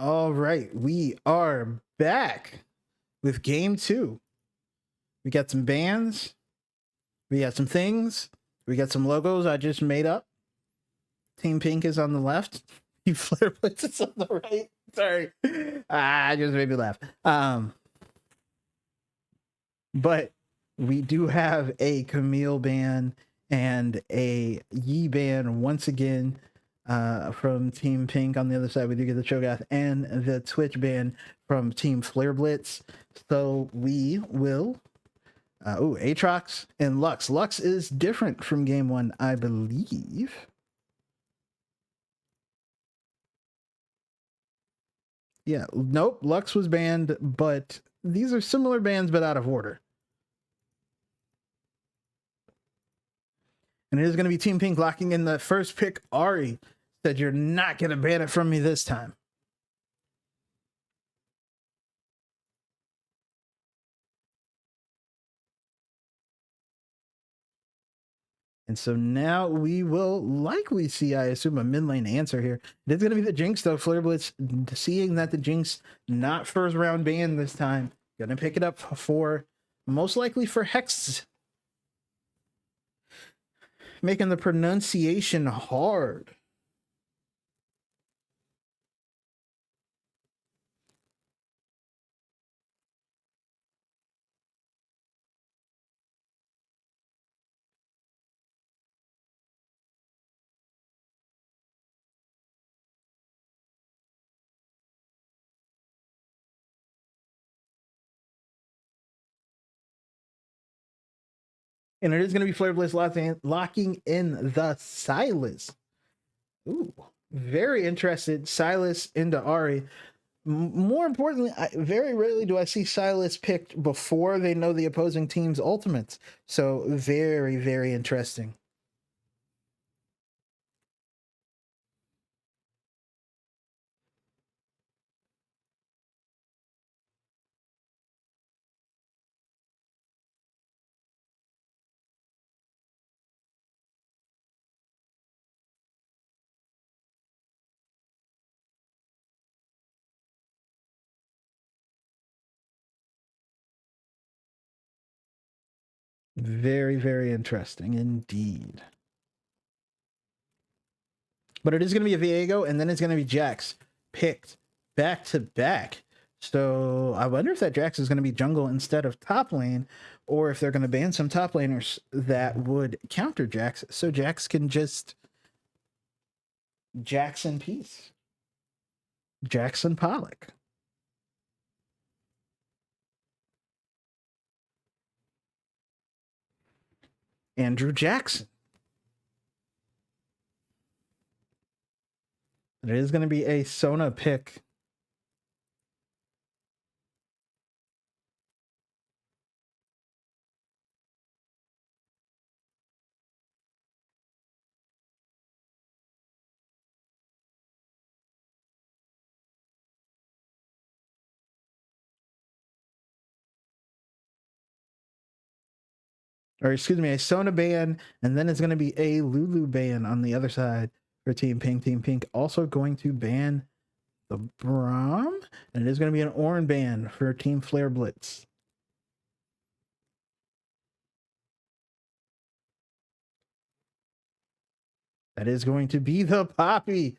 All right, we are back with game 2. We got some bands, we got some things, we got some logos I just made up. Team Pink is on the left. You Flare Blitz is on the right. Sorry. I just made me laugh. But we do have a Camille band and a Yi band once again from Team Pink. On the other side, we do get the Cho'Gath and the Twitch band from Team Flare Blitz. So we will. Aatrox and Lux. Lux is different from game 1, I believe. Yeah, nope. Lux was banned, but these are similar bans, but out of order. And it is going to be Team Pink locking in the first pick. Ari said, "You're not going to ban it from me this time." And so now we will likely see, I assume, a mid lane answer here. It is going to be the Jinx, though. Flare Blitz, seeing that the Jinx not first round ban this time, going to pick it up for, most likely for Hex. Making the pronunciation hard. And it is going to be Flare Blitz locking in the Silas. Ooh, very interested. Silas into Ari. More importantly, very rarely do I see Silas picked before they know the opposing team's ultimates. So very, very interesting. Very, very interesting indeed. But it is going to be a Viego, and then it's going to be Jax picked back to back. So I wonder if that Jax is going to be jungle instead of top lane, or if they're going to ban some top laners that would counter Jax, so Jax can just Jax in peace. Jackson Pollock. Andrew Jackson. It is going to be a Sona pick. Or excuse me, a Sona ban, and then it's going to be a Lulu ban on the other side for Team Pink. Team Pink also going to ban the Braum, and it is going to be an Orin ban for Team Flare Blitz. That is going to be the Poppy.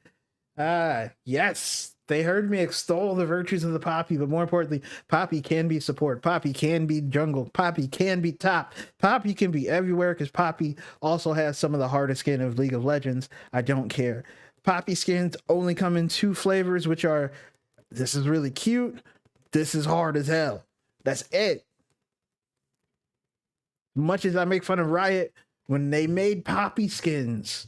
Yes, they heard me extol the virtues of the Poppy, but more importantly, Poppy can be support. Poppy can be jungle. Poppy can be top. Poppy can be everywhere because Poppy also has some of the hardest skin of League of Legends. I don't care. Poppy skins only come in 2 flavors, which are, this is really cute, this is hard as hell. That's it. Much as I make fun of Riot, when they made Poppy skins,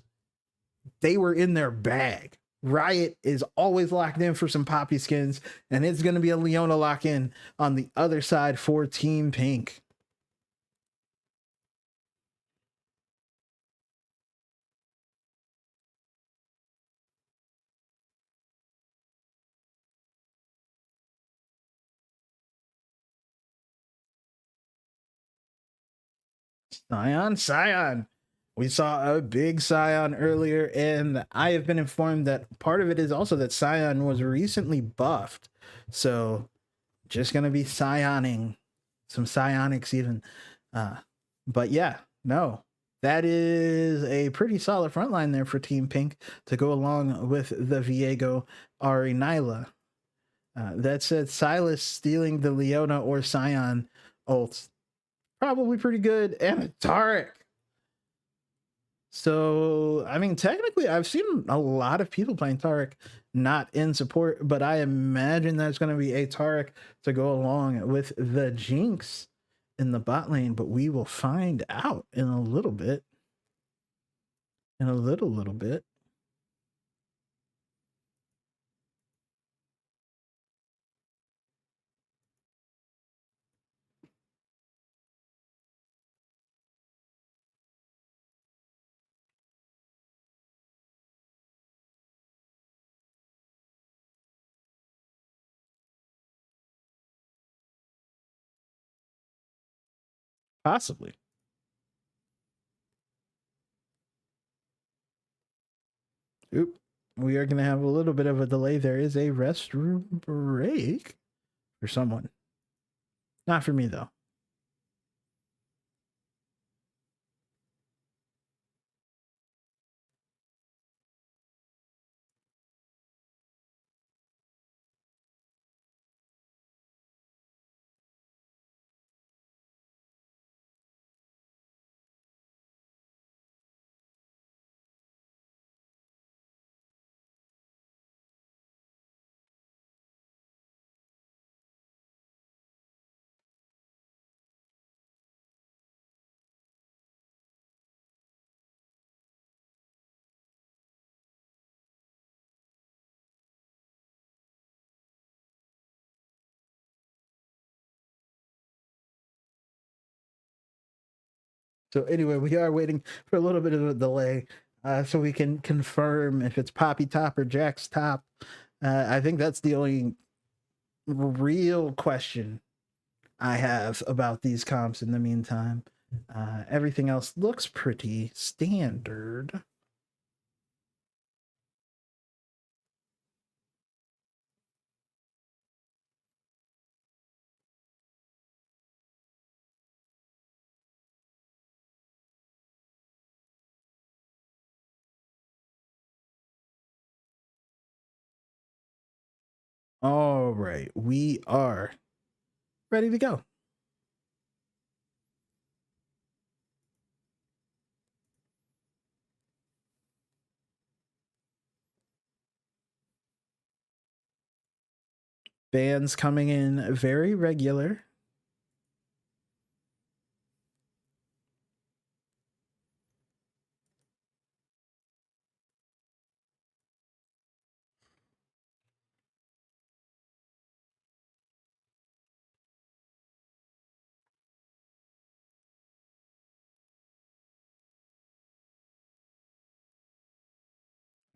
they were in their bag. Riot is always locked in for some Poppy skins, and it's going to be a Leona lock in on the other side for Team Pink. Scion. We saw a big Scion earlier, and I have been informed that part of it is also that Scion was recently buffed. So just gonna be Scioning, some Psionics even. But yeah, no, that is a pretty solid front line there for Team Pink to go along with the Viego Ari Nyla. That said, Silas stealing the Leona or Scion ults, probably pretty good. And Tarek. So, I mean, technically, I've seen a lot of people playing Tarek not in support, but I imagine that's going to be a Tarek to go along with the Jinx in the bot lane, but we will find out in a little bit. In a little bit. Possibly. Oop. We are going to have a little bit of a delay. There is a restroom break for someone. Not for me, though. So anyway, we are waiting for a little bit of a delay so we can confirm if it's Poppy top or Jack's top. I think that's the only real question I have about these comps in the meantime. Everything else looks pretty standard. All right, we are ready to go. Bands coming in very regular.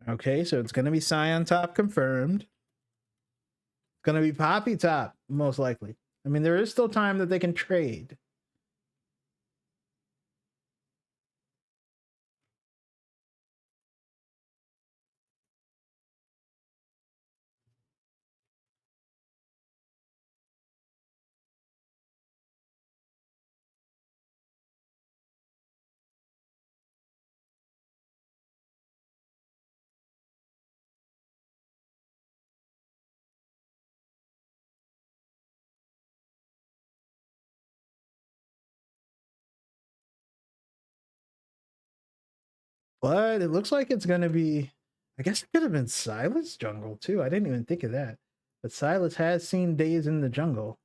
Okay, so it's going to be Scion top confirmed. Going to be Poppy top, most likely. I mean, there is still time that they can trade. But it looks like it's going to be, I guess it could have been Silas jungle too. I didn't even think of that. But Silas has seen days in the jungle.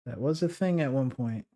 That was a thing at one point.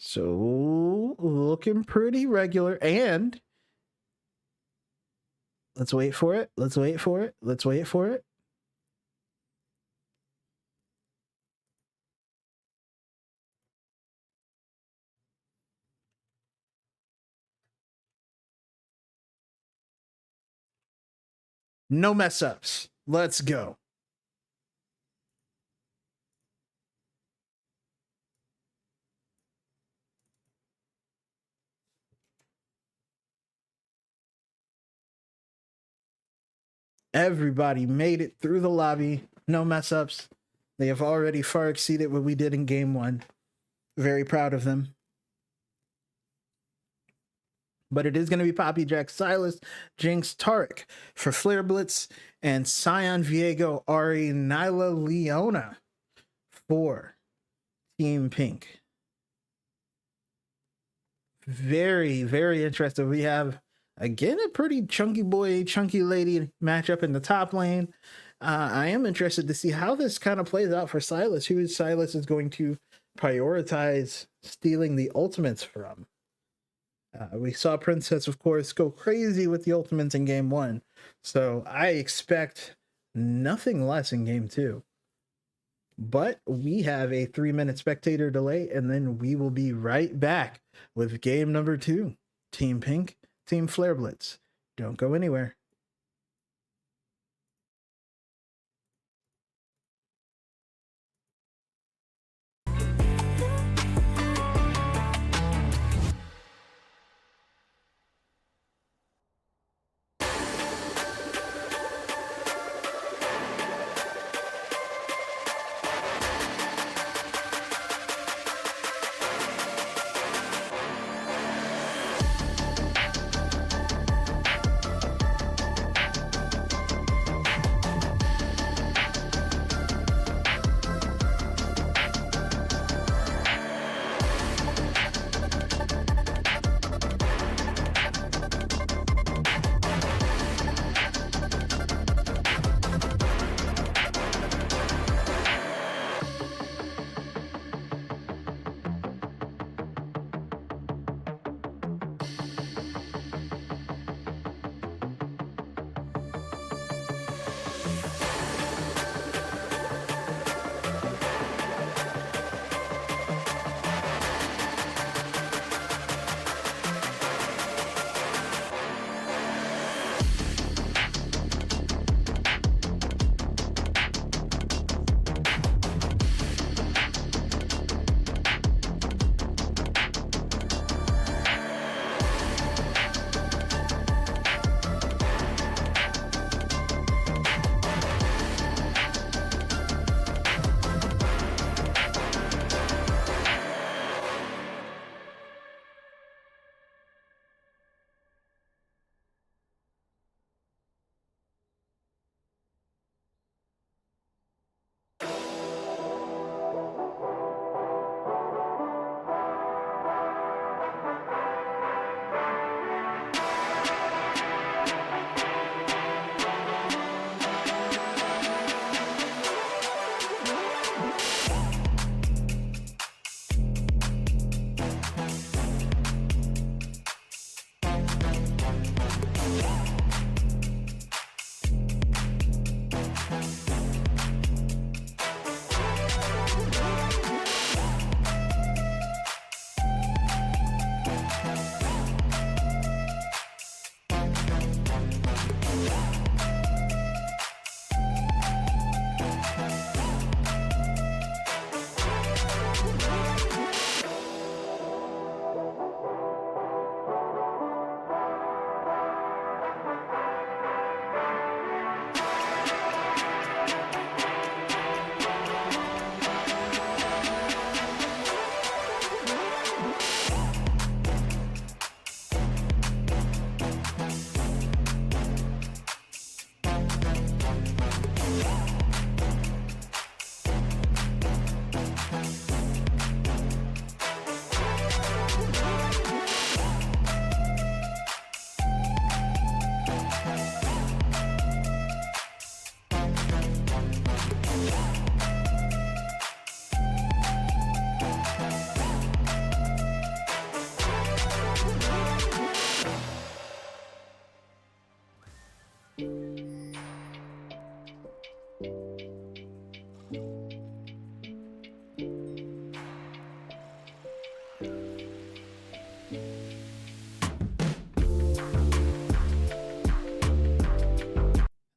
So looking pretty regular. And let's wait for it. Let's wait for it. Let's wait for it. No mess ups. Let's go. Everybody made it through the lobby. No mess ups. They have already far exceeded what we did in game one. Very proud of them. But it is going to be Poppy, Jack, Silas, Jinx, Tarek for Flare Blitz, and Sion, Viego, Ari, Nyla, Leona for Team Pink. Very, very interested. We have, again, a pretty chunky boy, chunky lady matchup in the top lane. I am interested to see how this kind of plays out for Silas. Who Silas is going to prioritize stealing the ultimates from. We saw Princess, of course, go crazy with the ultimates in game one. So I expect nothing less in game two. But we have a 3-minute spectator delay, and then we will be right back with game number 2. Team Pink, Team Flare Blitz. Don't go anywhere.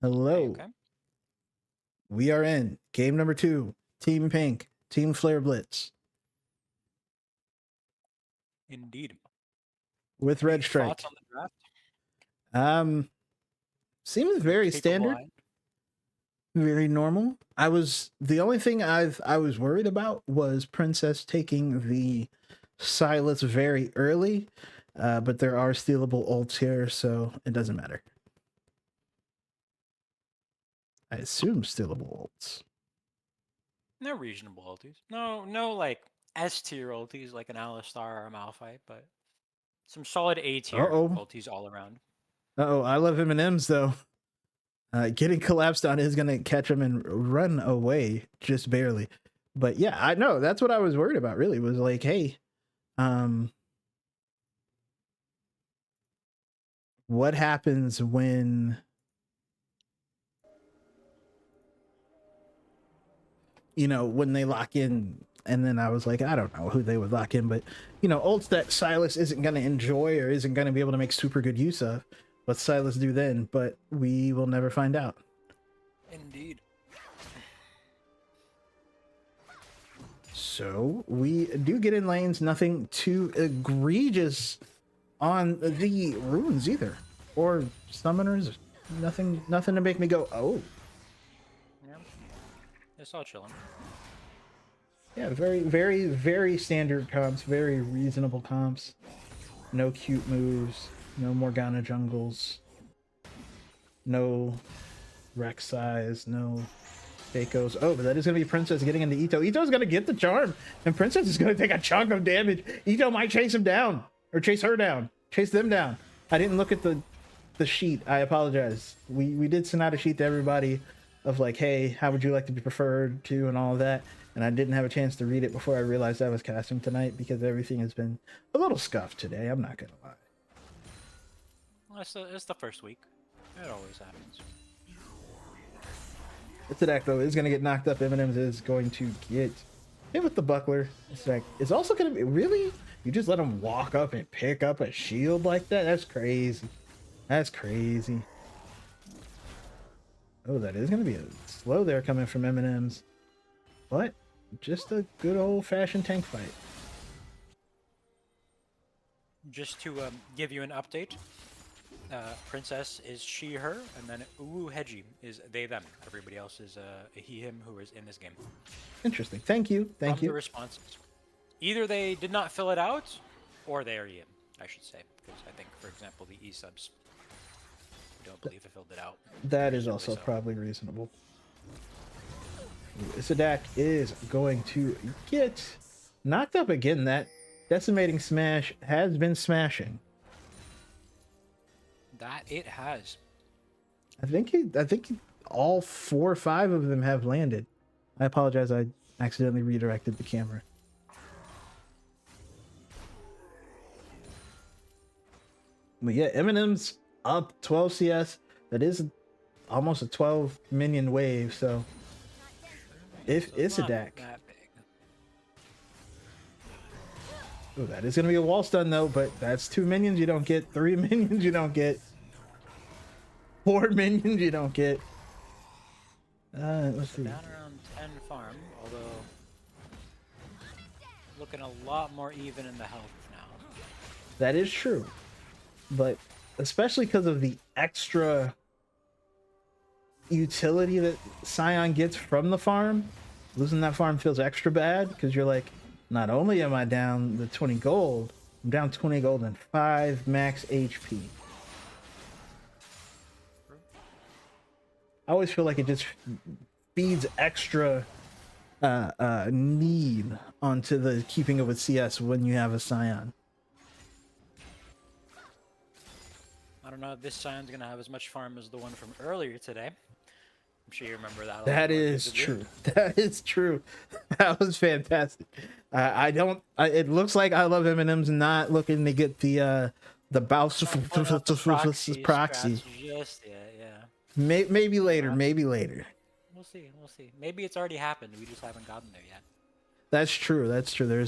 Hello. Okay. We are in game number 2. Team Pink, Team Flare Blitz Indeed. with Any Red thoughts Strike. on the draft? Seems very Capable standard, line? very normal. The only thing I was worried about was Princess taking the Silas very early, but there are stealable ults here, so it doesn't matter. I assume stealable ults. No reasonable ultis. No like S tier ultis like an Alistar or a Malphite, but some solid A tier Uh-oh. ultis all around. Uh-oh, I love M&Ms though. Getting collapsed on is going to catch him and run away just barely. But yeah, I know that's what I was worried about. Really, was like, hey, what happens when when they lock in? And then I was like, I don't know who they would lock in, but ults that Silas isn't going to enjoy or isn't going to be able to make super good use of. What Silas do then? But we will never find out. Indeed. So we do get in lanes, nothing too egregious on the runes either, or summoners. Nothing to make me go, oh. Yeah. It's all chilling. Yeah, very, very, very standard comps, very reasonable comps. No cute moves, no Morgana jungles, no Rex size, no Keikos. Oh, but that is going to be Princess getting into Etoe. Etoe's going to get the charm, and Princess is going to take a chunk of damage. Etoe might chase him down, or chase her down, chase them down. I didn't look at the sheet. I apologize. We did send out a sheet to everybody of like, hey, how would you like to be preferred to, and all of that. And I didn't have a chance to read it before I realized I was casting tonight because everything has been a little scuffed today. I'm not going to lie. Well, it's the first week. It always happens. It's a deck though is going to get knocked up. M&M's is going to get hit with the buckler. It's like it's also going to be really. You just let him walk up and pick up a shield like that. That's crazy. That's crazy. Oh, that is going to be a slow there coming from M&M's, but just a good old fashioned tank fight. Just to give you an update, Princess is she, her, and then Heji is they, them. Everybody else is a he, him who is in this game. Interesting. Thank you. Thank From you. the responses. Either they did not fill it out, or they are him, I should say. Because I think, for example, the E-subs, I don't believe they filled it out. That is also probably reasonable. Sadak is going to get knocked up again. That decimating smash has been smashing. That it has. I think all 4 or 5 of them have landed. I apologize. I accidentally redirected the camera. But yeah, M&M's up 12 CS. That is almost a 12 minion wave. So if it's a deck. Oh, that is going to be a wall stun though, but that's 2 minions you don't get, 3 minions you don't get, 4 minions you don't get. Let's see. Down around 10 farm, although looking a lot more even in the health now. That is true, but especially because of the extra utility that Scion gets from the farm, losing that farm feels extra bad because you're like, not only am I down the 20 gold, I'm down 20 gold and 5 max HP. I always feel like it just feeds extra need onto the keeping up with CS when you have a Scion. I don't know if this Scion's gonna have as much farm as the one from earlier today. I'm sure you remember that. That is true. That is true. That was fantastic. It looks like I love M&M's not looking to get the bounce proxy. Just yet, yeah. Maybe later. Maybe later. We'll see. We'll see. Maybe it's already happened. We just haven't gotten there yet. That's true. That's true.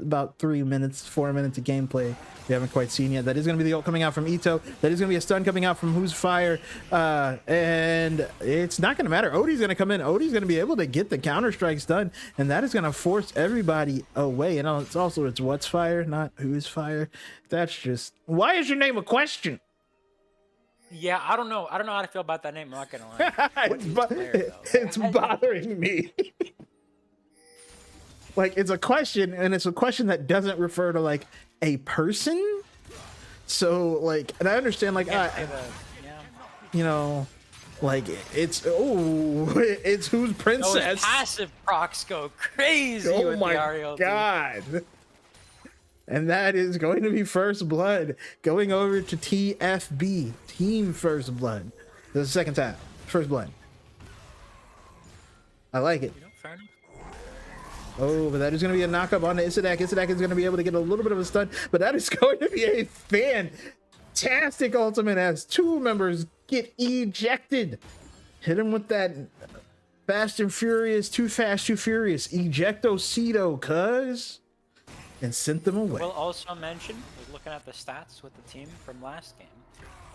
about 3 minutes, 4 minutes of gameplay we haven't quite seen yet. That is going to be the ult coming out from Etoe. That is going to be a stun coming out from Who's Fire. And it's not going to matter. Odie's going to come in. Odie's going to be able to get the counter strikes done. And that is going to force everybody away. And it's also, it's What's Fire, not Who's Fire. That's just, why is your name a question? Yeah, I don't know. I don't know how to feel about that name. I'm not gonna lie. It's bothering me. Like, it's a question, and it's a question that doesn't refer to like a person. So like, and I understand like, you know, like it's it's Who's Princess. Those passive procs go crazy. Oh with my the REL god. And that is going to be First Blood going over to TFB, Team First Blood. This is the second time. First Blood. I like it. Fair enough. Oh, but that is going to be a knockup on the Etoe. Etoe is going to be able to get a little bit of a stun, but that is going to be a fantastic ultimate as two members get ejected. Hit him with that Fast and Furious, Too Fast, Too Furious, Ejecto-Cedo, cuz. And sent them away. We'll also mention, looking at the stats with the team from last game,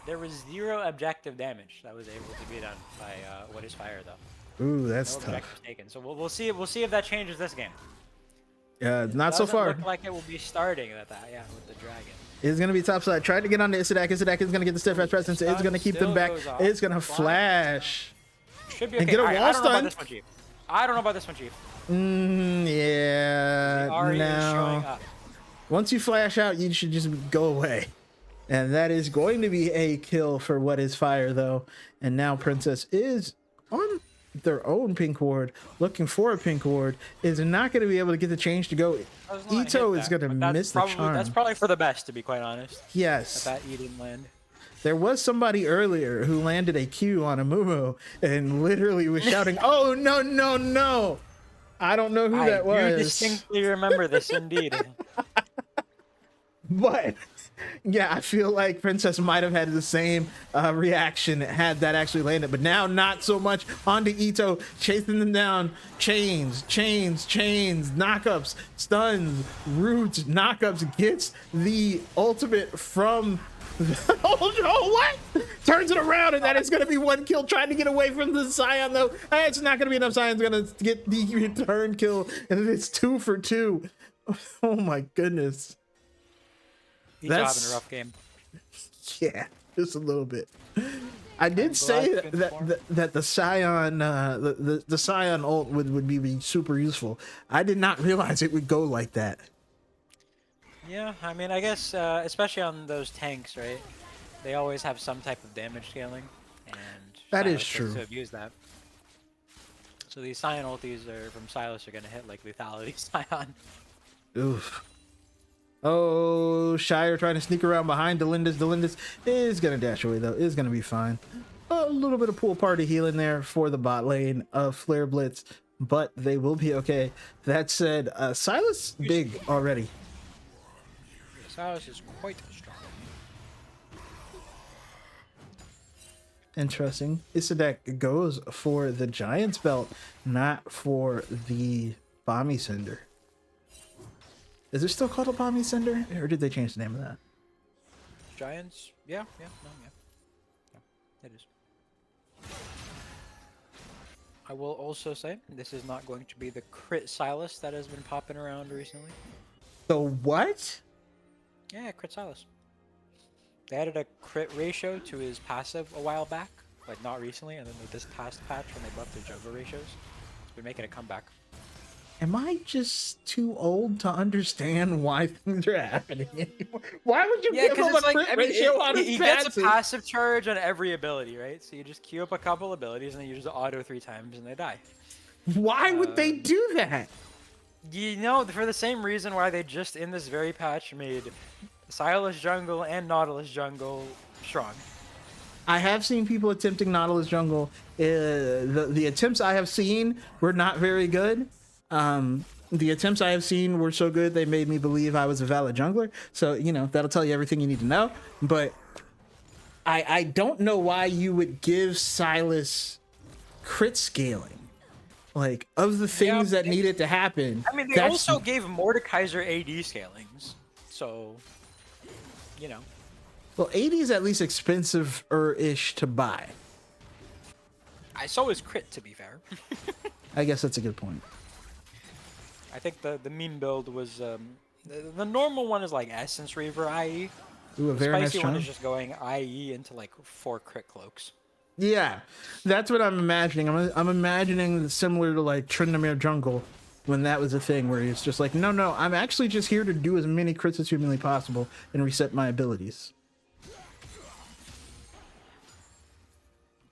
there was 0 objective damage that was able to be done by What Is Fire, though. Ooh, that's no tough. objectives taken. So we'll see. We'll see if that changes this game. Yeah, not so far. Look like it will be starting with that. Yeah, with the dragon. It's gonna be top side. Tried to get on the Etoe. Etoe is gonna get the steadfast presence. It's gonna keep them back. It's gonna flash. Should be okay. And get a wall stun. I don't know about this one, Chief. Yeah. No. Once you flash out, you should just go away. And that is going to be a kill for What Is Fire, though. And now Princess is on their own pink ward, looking for a pink ward, is not going to be able to get the change to go. Etoe is going to miss the charm. That's probably for the best, to be quite honest. Yes. That E didn't land. There was somebody earlier who landed a Q on a Mumu and literally was shouting, "Oh, no, no, no." I don't know who that was. I distinctly remember this, indeed. But yeah, I feel like Princess might have had the same reaction had that actually landed, but now not so much. Onto Etoe, chasing them down. Chains, knockups, stuns, roots, knockups, gets the ultimate from oh no, what? Turns it around, and that is going to be one kill, trying to get away from the Scion, though. It's not going to be enough. Scion's going to get the return kill, and it's 2 for 2. Oh my goodness. He's having a rough game. Yeah, just a little bit. I did say that the Scion, the Scion ult would be super useful. I did not realize it would go like that. Yeah, I mean, I guess, especially on those tanks, right? They always have some type of damage scaling, and that Silas is true. to abuse that. So these Scion ultis from Silas are going to hit like lethality Scion. Oof. Oh, Shire trying to sneak around behind Delindus. Delindus is going to dash away, though. Is going to be fine. A little bit of pool party healing there for the bot lane of Flare Blitz, but they will be okay. That said, Silas big already. Silas is quite strong. Interesting. Etoe goes for the Giant's belt, not for the Bomby Cinder. Is it still called a Bomby Cinder, or did they change the name of that? Giants? Yeah, it is. I will also say, this is not going to be the crit Silas that has been popping around recently. The what? Yeah, crit Silas. They added a crit ratio to his passive a while back, like not recently, and then with this past patch when they buffed the jungle ratios, it's been making a comeback. Am I just too old to understand why things are happening anymore? Why would you give him a crit ratio on his he gets a passive charge on every ability, right? So you just queue up a couple abilities and then you just auto 3 times and they die. Why would they do that? You know, for the same reason why they just in this very patch made Silas jungle and Nautilus jungle strong. I have seen people attempting Nautilus jungle. The attempts I have seen were not very good. The attempts I have seen were so good they made me believe I was a valid jungler. So, you know, that'll tell you everything you need to know. But I don't know why you would give Silas crit scaling. Like, of the things that needed to happen. I mean, they also gave Mordekaiser AD scalings, so you know. Well, 80 is at least expensive-ish to buy. So is crit, to be fair. I guess that's a good point. I think the meme build was the normal one is like Essence Reaver IE. Ooh, a The very nice spicy one charm. is just going IE into like 4 crit cloaks. Yeah, that's what I'm imagining. I'm imagining similar to like Tryndamere Jungle when that was a thing where it's just like, no, I'm actually just here to do as many crits as humanly possible and reset my abilities.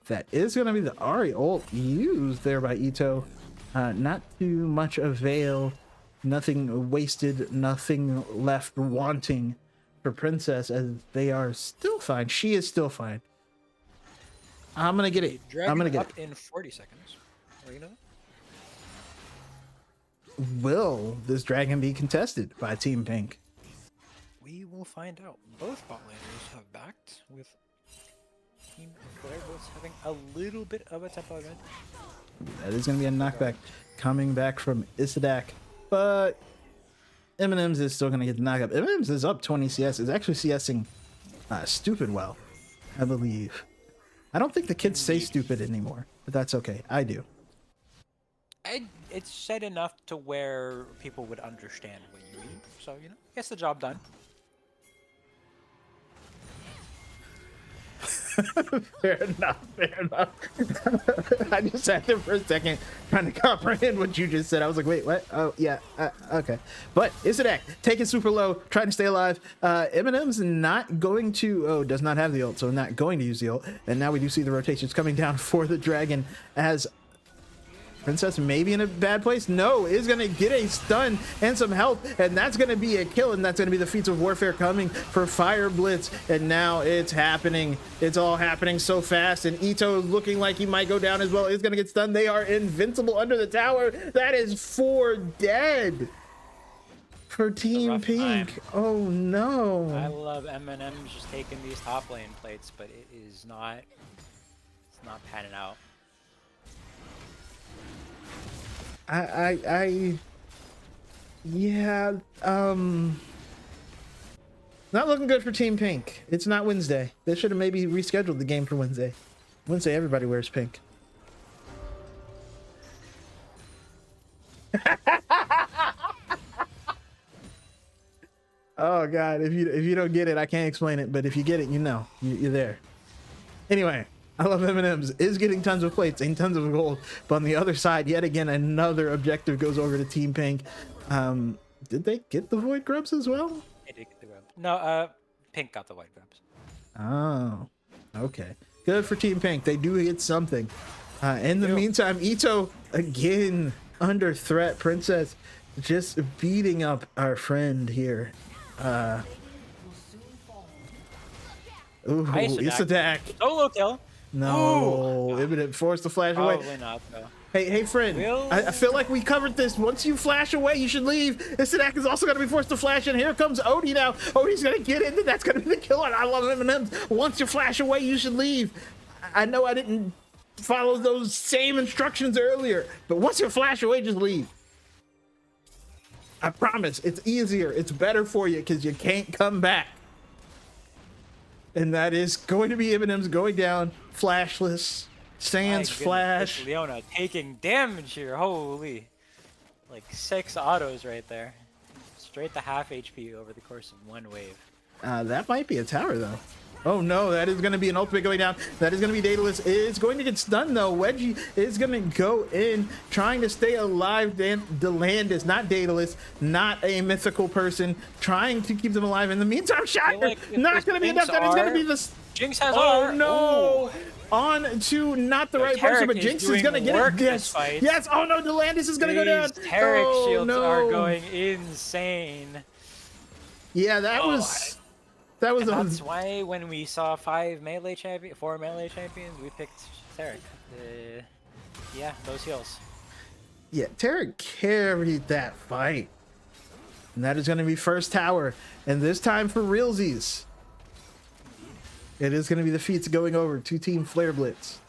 That is going to be the Ahri ult used there by Etoe. Not too much avail. Nothing wasted. Nothing left wanting for Princess, as they are still fine. She is still fine. I'm going to get it. I'm going to get it. In 40 seconds. Are you know that? Will this dragon be contested by Team Pink? We will find out. Both bot laners have backed, with Team Flareblitz having a little bit of a tempo advantage. That is going to be a knockback coming back from Isadak, but M&M's is still going to get the knockup. M&M's is up 20 CS. Is actually CSing stupid well, I believe. I don't think the kids say stupid anymore, but that's okay. I do. It's said enough to where people would understand what you mean. So, you know, gets the job done. Fair enough. I just sat there for a second trying to comprehend what you just said. I was like, wait, what? Oh, yeah, okay. But Isadak taking super low, trying to stay alive. Eminem's not going to, does not have the ult, so not going to use the ult. And now we do see the rotations coming down for the dragon as Princess maybe in a bad place. No, is going to get a stun and some help, and that's going to be a kill, and that's going to be the feats of warfare coming for Fire Blitz. And now it's happening. It's all happening so fast, and Etoe looking like he might go down as well. Is going to get stunned. They are invincible under the tower. That is 4 dead for Team Pink. Time. Oh no. I love M&M's just taking these top lane plates, but it is not, it's not panning out. Yeah, not looking good for Team Pink. It's not Wednesday. They should have maybe rescheduled the game for Wednesday. Wednesday, everybody wears pink. Oh God, if you don't get it, I can't explain it. But if you get it, you know, you're there. Anyway. I love M&M's is getting tons of plates and tons of gold, but on the other side, yet again, another objective goes over to Team Pink. Did they get the Void Grubs as well? They did get the grub. No, Pink got the White Grubs. Oh, okay. Good for Team Pink. They do get something. In the meantime, Etoe again under threat. Princess just beating up our friend here. Ooh, Isadak. Solo kill. No, it would force the flash away. Probably not, though. Hey, friend. I feel like we covered this. Once you flash away, you should leave. Isadak is also going to be forced to flash, and here comes Odie now. Odie's going to get in, and that's going to be the killer. I love M&M's. Once you flash away, you should leave. I know I didn't follow those same instructions earlier, but once you flash away, just leave. I promise. It's easier. It's better for you because you can't come back. And that is going to be M&M's going down, flashless, sans flash. Leona taking damage here, holy. Like 6 autos right there. Straight to half HP over the course of 1 wave. That might be a tower though. Oh no, that is going to be an ultimate going down. That is going to be Daedalus. It's going to get stunned though. Wedgie is going to go in, trying to stay alive. Delandis, not Daedalus, not a mythical person, trying to keep them alive. In the meantime, shot like not going to be enough. That is going to be the Jinx has R. No. Ooh. On to not the right person, but Jinx is going to get it. Yes. Yes. Oh no, Delandis is going to go down. Taric shields are going insane. Yeah, that was. That was that's why when we saw 4 melee champions, we picked Taric. Yeah, those heals. Yeah, Taric carried that fight. And that is going to be first tower. And this time for realsies. It is going to be the feats going over to Team Flare Blitz.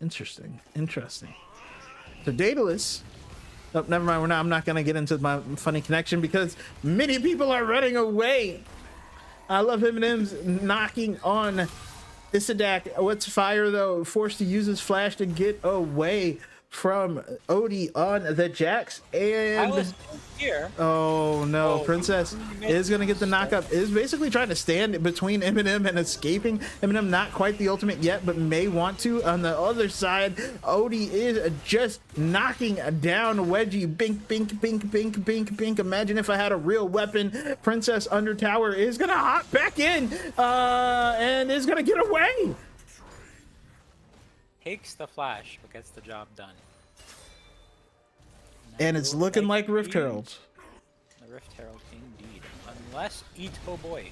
Interesting. So Daedalus. Oh, never mind. I'm not gonna get into my funny connection because many people are running away. I love M&M's knocking on Isadak. What's fire though? Forced to use his flash to get away from Odie on the Jax, and here. Oh no, Princess is gonna get the knockup. Is basically trying to stand between Eminem and escaping. Eminem not quite the ultimate yet, but may want to. On the other side, Odie is just knocking down Wedgie. Bink, bink, bink, bink, bink, bink. Imagine if I had a real weapon. Princess under tower is gonna hop back in and is gonna get away. Takes the flash, but gets the job done. And it's looking like Rift Herald. The Rift Herald, indeed. Unless Etoe boy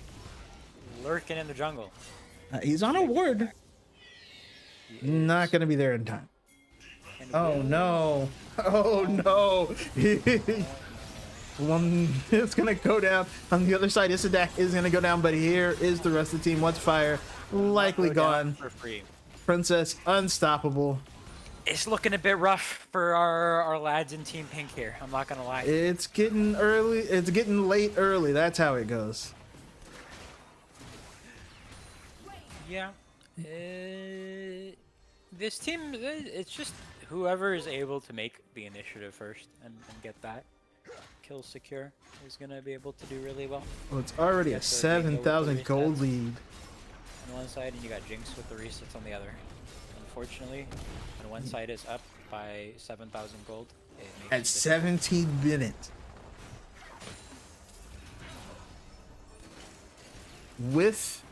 lurking in the jungle. He's on a ward. Not going to be there in time. Oh no. Oh no. One is going to go down. On the other side, Isadak is going to go down, but here is the rest of the team. What's fire? Likely gone. For free. Princess unstoppable. It's looking a bit rough for our lads in Team Pink here. I'm not gonna lie. It's getting early. It's getting late early. That's how it goes. Yeah. This team, it's just whoever is able to make the initiative first and get that kill secure is gonna be able to do really well. Well, it's already a 7,000 gold lead. On one side, and you got Jinx with the resets on the other. Unfortunately, when one side is up by 7,000 gold, it makes at 17 minutes. With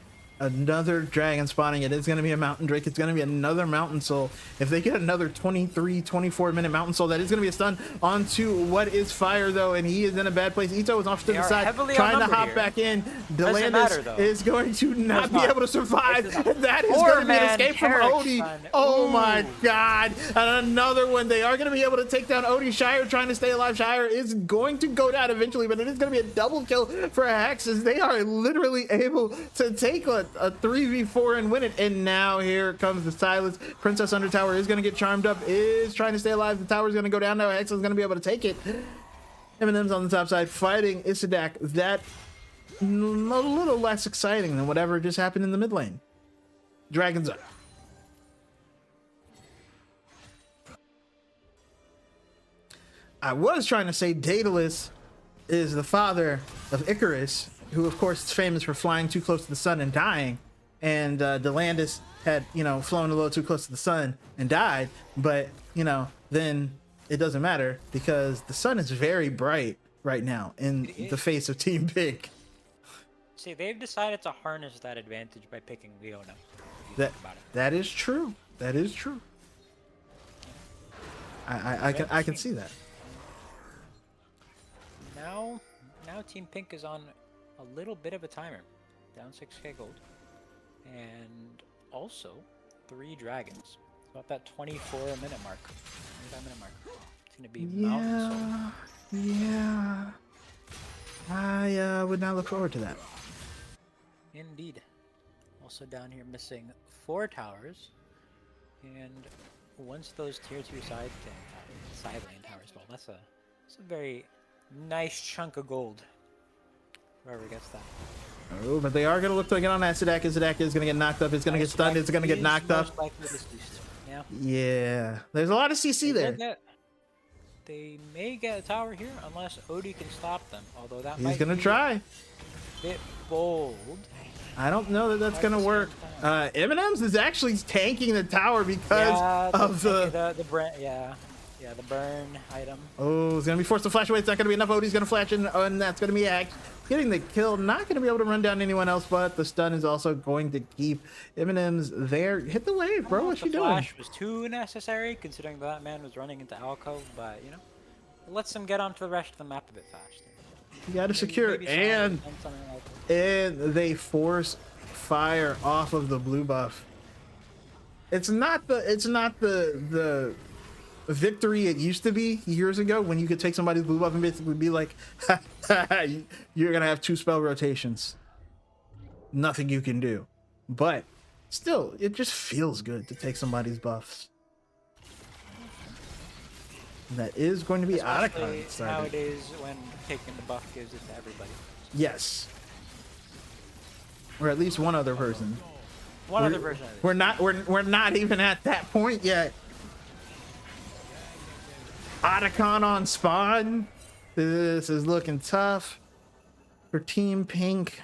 another dragon spawning, it is going to be a mountain drake. It's going to be another mountain soul. If they get another 24 minute mountain soul, that is going to be a stun onto what is fire though, and he is in a bad place. Etoe is off to the side trying to hop back in. Delandis is going to not be able to survive. That is going to be an escape from Odie. Oh my god. And another one. They are going to be able to take down Odie. Shire trying to stay alive. Shire is going to go down eventually, but it is going to be a double kill for Hex as they are literally able to take a 3v4 and win it. And now here comes the silence. Princess under tower is going to get charmed up, is trying to stay alive. The tower is going to go down now. Hex is going to be able to take it. M&M's on the top side fighting Isadak. That a little less exciting than whatever just happened in the mid lane. Dragon's up. I was trying to say Daedalus is the father of Icarus, who of course is famous for flying too close to the sun and dying, and Delandis had, you know, flown a little too close to the sun and died, but you know, then it doesn't matter because the sun is very bright right now in the face of Team Pink. See, they've decided to harness that advantage by picking Leona. That is true. That is true. I can see that. Now Team Pink is on a little bit of a timer, down 6k gold, and also 3 dragons. About that 24-minute mark. 25-minute mark. It's gonna be mountain soul. Yeah. I would not look forward to that. Indeed. Also down here missing 4 towers, and once those tier 2 side lane towers fall, that's a very nice chunk of gold. Whoever gets that. Oh, but they are going to look to get on Isadak. Isadak is going to get knocked up. It's going to get stunned. It's going to get knocked up. Yeah. Yeah. There's a lot of CC there. They may get a tower here unless Odie can stop them. Although that he's going to try. A bit bold. I don't know that that's going to work. M&M's is actually tanking the tower because of the burn item. Oh, it's going to be forced to flash away. It's not going to be enough. Odie's going to flash in, and that's going to be Axe getting the kill. Not going to be able to run down anyone else, but the stun is also going to keep M&M's there. Hit the wave, bro. What you doing? The flash was too necessary, considering that man was running into alcove, but, you know, it lets them get onto the rest of the map a bit faster. You got to secure it, and they force fire off of the blue buff. It's not the victory it used to be years ago when you could take somebody's blue buff and basically be like, you're gonna have 2 spell rotations, nothing you can do. But still, it just feels good to take somebody's buffs. That is going to be Especially Otacon. nowadays when taking the buff gives it to everybody. Yes. Or at least one other person. One other version of it. We're not even at that point yet. Otacon on spawn. This is looking tough for Team Pink.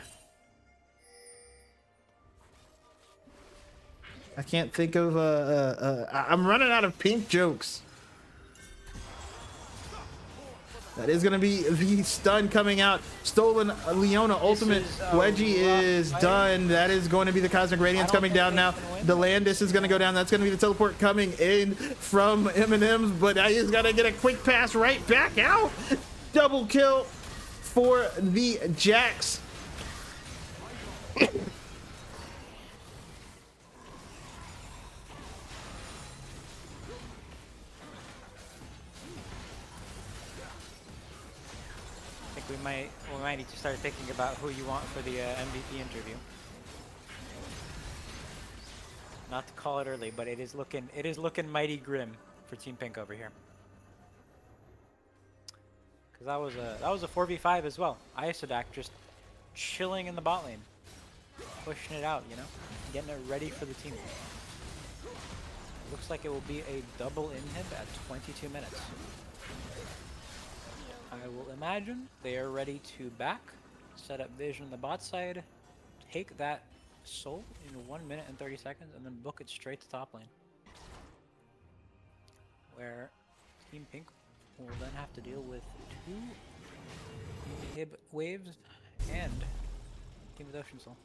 I can't think of I'm running out of Pink jokes. That is going to be the stun coming out. Stolen Leona ultimate. Wedgie is done. That is going to be the Cosmic Radiance coming down now. The Landis is going to go down. That's going to be the teleport coming in from M&M's, but he's going to get a quick pass right back out. Double kill for the Jax. We might need to start thinking about who you want for the MVP interview. Not to call it early, but it is looking mighty grim for Team Pink over here. Because that was a 4v5 as well. Isodak just chilling in the bot lane, pushing it out, you know, getting it ready for the team. Looks like it will be a double inhib at 22 minutes. I will imagine they are ready to back, set up vision on the bot side, take that soul in 1 minute and 30 seconds, and then book it straight to top lane. Where Team Pink will then have to deal with 2 inhib waves and Team with Ocean Soul.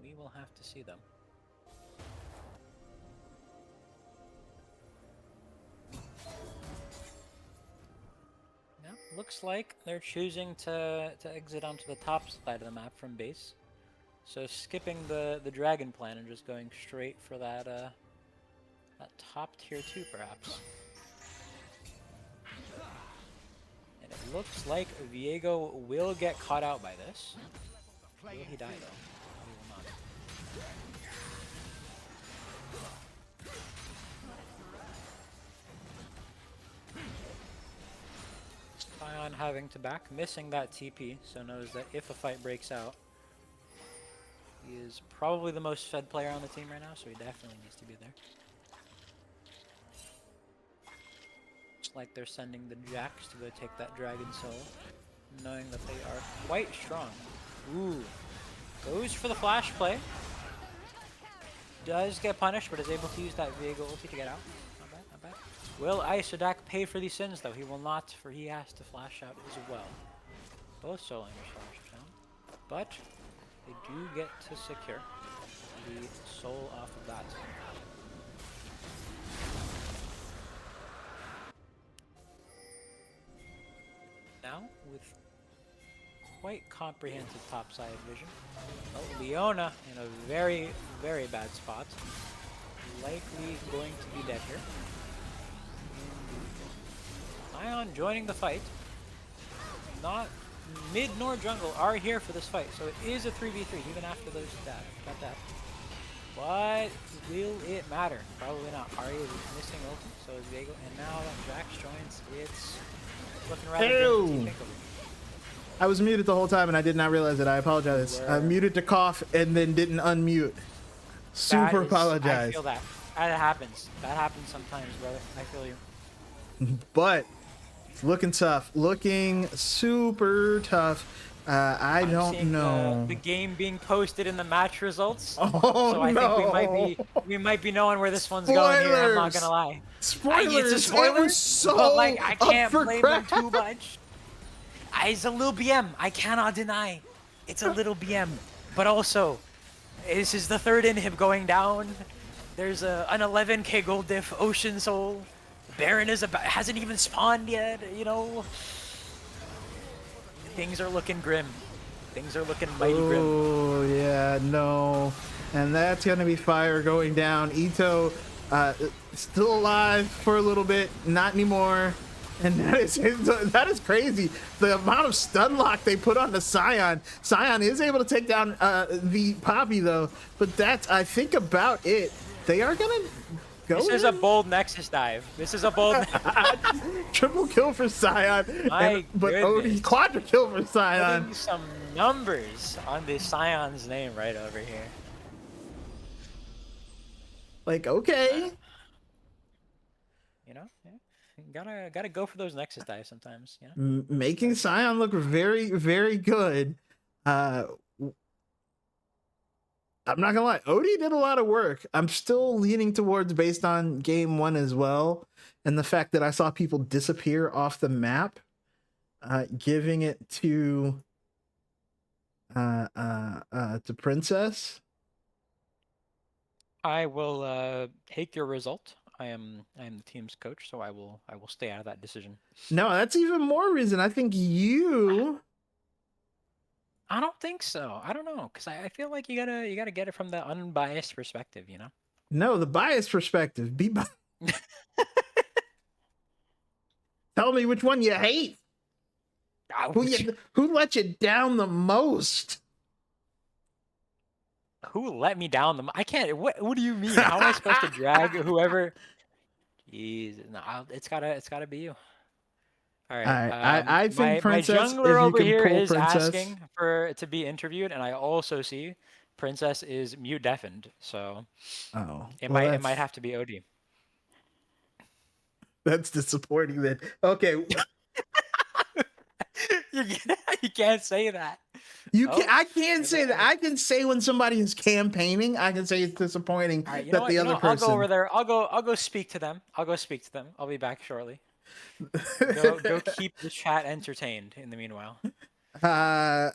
We will have to see them. Now, looks like they're choosing to exit onto the top side of the map from base. So skipping the dragon plan and just going straight for that that top tier 2 perhaps. And it looks like Viego will get caught out by this. Will he die though? Sion having to back, missing that TP, so knows that if a fight breaks out, he is probably the most fed player on the team right now, so he definitely needs to be there. Looks like they're sending the Jax to go take that Dragon Soul, knowing that they are quite strong. Ooh. Goes for the flash play. Does get punished, but is able to use that Viego ulti to get out. Not bad, not bad. Will Isodak pay for these sins, though? He will not, for he has to flash out as well. Both Soul Angers flashed down. But they do get to secure the soul off of that. Now, with quite comprehensive topside vision. Oh, Leona in a very, very bad spot. Likely going to be dead here. Ion joining the fight. Not mid nor jungle are here for this fight, so it is a 3v3 even after those got that. But will it matter? Probably not. Arya is missing ulti, so is Viego, and now that Jax joins, it's looking rather good for Team Pink over here. I was muted the whole time and I did not realize it. I apologize. I muted to cough and then didn't unmute. Super apologize. I feel that. That happens. That happens sometimes, brother. I feel you. But it's looking tough. Looking super tough. I don't know. The game being posted in the match results. Oh, so I think we might be knowing where this one's going here. I'm not gonna lie. Spoilers. It's a spoiler. It was so but like I can't blame them grabs. too much. It's a little BM. I cannot deny. It's a little BM. But also, this is the third inhib going down. There's an 11k gold diff, Ocean Soul. Baron hasn't even spawned yet, you know. Things are looking grim. Things are looking mighty grim. Oh, yeah, no. And that's going to be fire going down. Etoe still alive for a little bit. Not anymore. And that is crazy. The amount of stun lock they put on the Scion. Scion is able to take down the Poppy though, but that's, I think, about it. They are gonna go. This is a bold Nexus dive. This is a bold. Triple kill for Scion. But Odie quadra kill for Scion. Putting some numbers on the Scion's name right over here. Like, okay. You know, yeah. Gotta go for those Nexus dives sometimes. You know? Making Scion look very, very good. I'm not gonna lie, Odie did a lot of work. I'm still leaning towards, based on game 1 as well, and the fact that I saw people disappear off the map, giving it to Princess. I will take your result. I am the team's coach, so I will stay out of that decision. No, that's even more reason. I think you. I don't think so. I don't know, because I feel like you gotta get it from the unbiased perspective, you know? No, the biased perspective. Be Tell me which one you hate. Who let you down the most? Who let me down I can't. What do you mean? How am I supposed to drag whoever? Jeez, no, it's gotta be you. All right. I think Princess. My jungler over here is Princess. asking to be interviewed, and I also see Princess is mute deafened, so it might have to be OD. That's disappointing. Then okay. You can't say that. I can't say that. I can say when somebody is campaigning, I can say it's disappointing that the other person. I'll go over there. I'll go speak to them. I'll be back shortly. Go keep the chat entertained in the meanwhile. I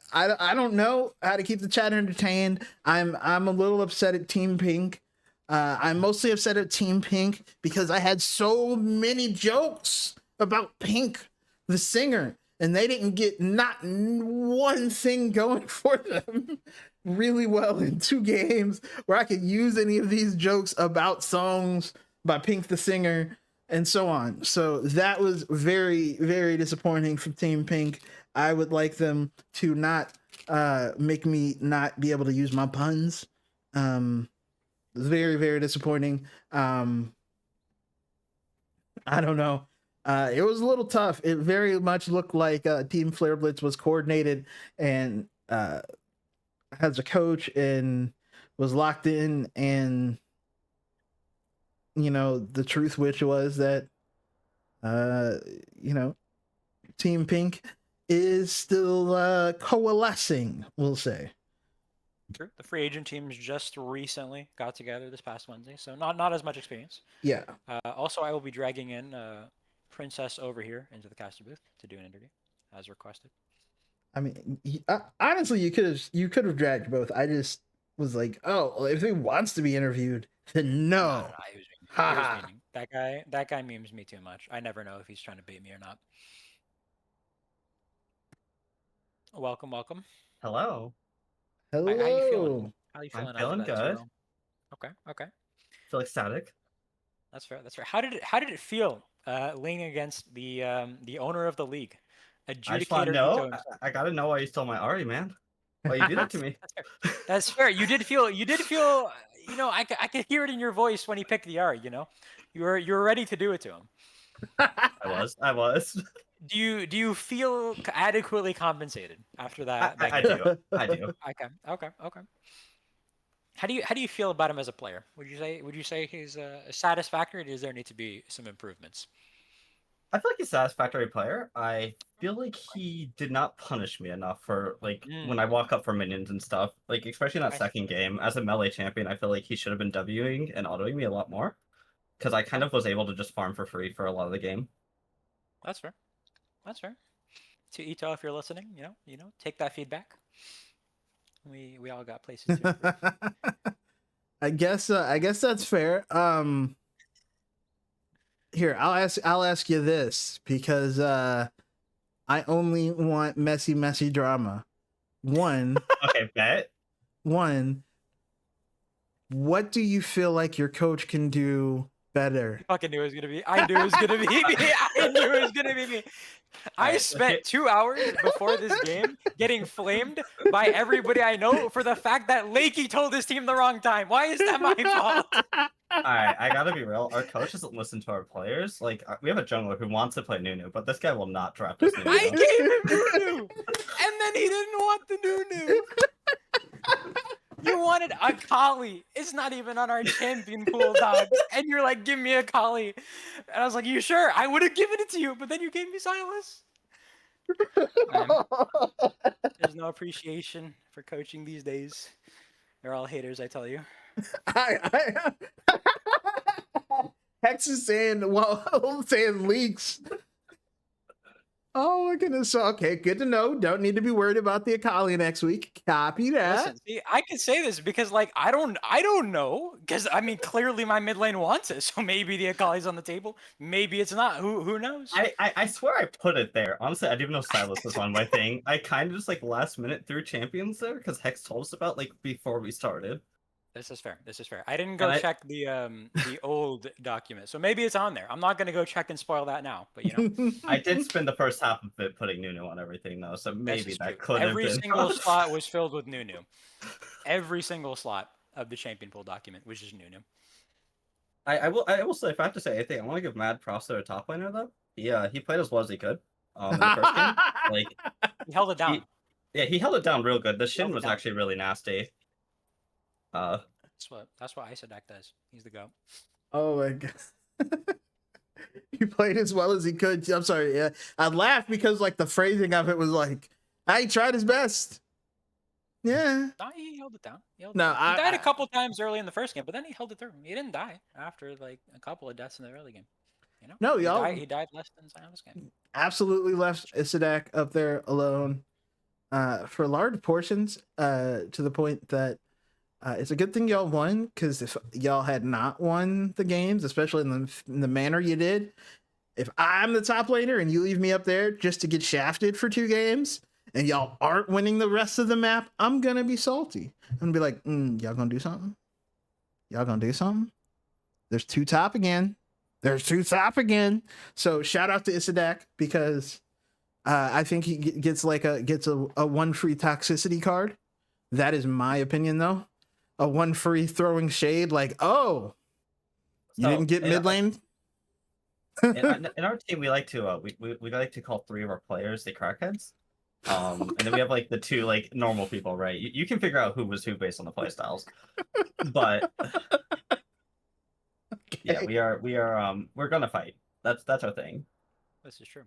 don't know how to keep the chat entertained. I'm a little upset at Team Pink. I'm mostly upset at Team Pink because I had so many jokes about Pink, the singer, and they didn't get not one thing going for them really well in 2 games where I could use any of these jokes about songs by Pink, the singer, and so on. So that was very, very disappointing from Team Pink. I would like them to not make me not be able to use my puns. Very, very disappointing. I don't know. It was a little tough. It very much looked like Team Flare Blitz was coordinated and has a coach and was locked in. And, you know, the truth which was that, you know, Team Pink is still coalescing, we'll say. True. The free agent teams just recently got together this past Wednesday, so not as much experience. Yeah. Also, I will be dragging in Princess over here into the caster booth to do an interview, as requested. I mean, honestly, you could have dragged both. I just was like, oh, if he wants to be interviewed, then no. He was memeing. That guy memes me too much. I never know if he's trying to bait me or not. Welcome. Hello. Hello. How you feeling? I'm feeling good. Okay. Feel ecstatic. That's fair. How did it feel laying against the owner of the league? Adjudicator. I just want to know. I gotta know why you stole my Ari, man. Why you do that to me? That's fair. You did feel. You know, I could hear it in your voice when he picked the Ari. You know, you were ready to do it to him. I was. Do you feel adequately compensated after that? I do. Okay. How do you feel about him as a player? Would you say he's satisfactory, or does there need to be some improvements? I feel like he's a satisfactory player. I feel like he did not punish me enough for when I walk up for minions and stuff. Like especially in that second game, as a melee champion, I feel like he should have been Wing and autoing me a lot more. Because I kind of was able to just farm for free for a lot of the game. That's fair. To Etoe, if you're listening, you know, take that feedback. We all got places to improve. I guess that's fair. Here, I'll ask you this because I only want messy drama. One. Okay, bet. One. What do you feel like your coach can do Better. Fucking knew it was gonna be. I knew it was gonna be me. I knew it was gonna be me. I Alright, spent 2 hours before this game getting flamed by everybody I know for the fact that Lakey told his team the wrong time. Why is that my fault? Alright, I gotta be real. Our coach doesn't listen to our players. Like, we have a jungler who wants to play Nunu, but this guy will not draft his Nunu. I gave him Nunu, and then he didn't want the Nunu. You wanted a Kali. It's not even on our champion pool, dog. And you're like, give me a Kali. And I was like, you sure? I would have given it to you, but then you gave me Silas. There's no appreciation for coaching these days. They're all haters, I tell you. Hex is saying, well, I'm saying leaks. Oh my goodness. So, okay, good to know. Don't need to be worried about the Akali next week. Copy that. Listen, see, I can say this because, like, I don't know, because I mean, clearly my mid lane wants it, so maybe the Akali's on the table, maybe it's not. Who knows? I swear I put it there. Honestly, I didn't know Silas was on my thing. I kind of just like last minute threw champions there because Hex told us about like before we started. This is fair. This is fair. I didn't go check the old document, so maybe it's on there. I'm not gonna go check and spoil that now, but you know, I did spend the first half of it putting Nunu on everything though, so maybe that could have been. Every single slot was filled with Nunu. Every single slot of the champion pool document was just Nunu. I will say, if I have to say anything, I want to give mad props to our top laner though. He played as well as he could. In the first game, like he held it down. He held it down real good. The Shin was actually really nasty. That's what Isodak does. He's the GOAT. Oh my god. He played as well as he could. I'm sorry, yeah. I laughed because like the phrasing of it was like, he tried his best. Yeah. No, he held it down. He I died a couple times early in the first game, but then he held it through. He didn't die after like a couple of deaths in the early game. You know? No, y'all. He died less than Silas game. Absolutely left Isodak up there alone. For large portions, to the point that it's a good thing y'all won, because if y'all had not won the games, especially in the manner you did, if I'm the top laner and you leave me up there just to get shafted for 2 games and y'all aren't winning the rest of the map, I'm gonna be salty. I'm gonna be like, y'all gonna do something? Y'all gonna do something? There's 2 top again. There's 2 top again. So shout out to Isodak, because I think he gets a 1 free toxicity card. That is my opinion though. A 1 free throwing shade, like, oh, you didn't get mid lane. In our team, we like to we like to call 3 of our players the crackheads, and then we have like the 2 like normal people, right? You can figure out who was who based on the play styles, but okay. Yeah, we're gonna fight. That's our thing. This is true.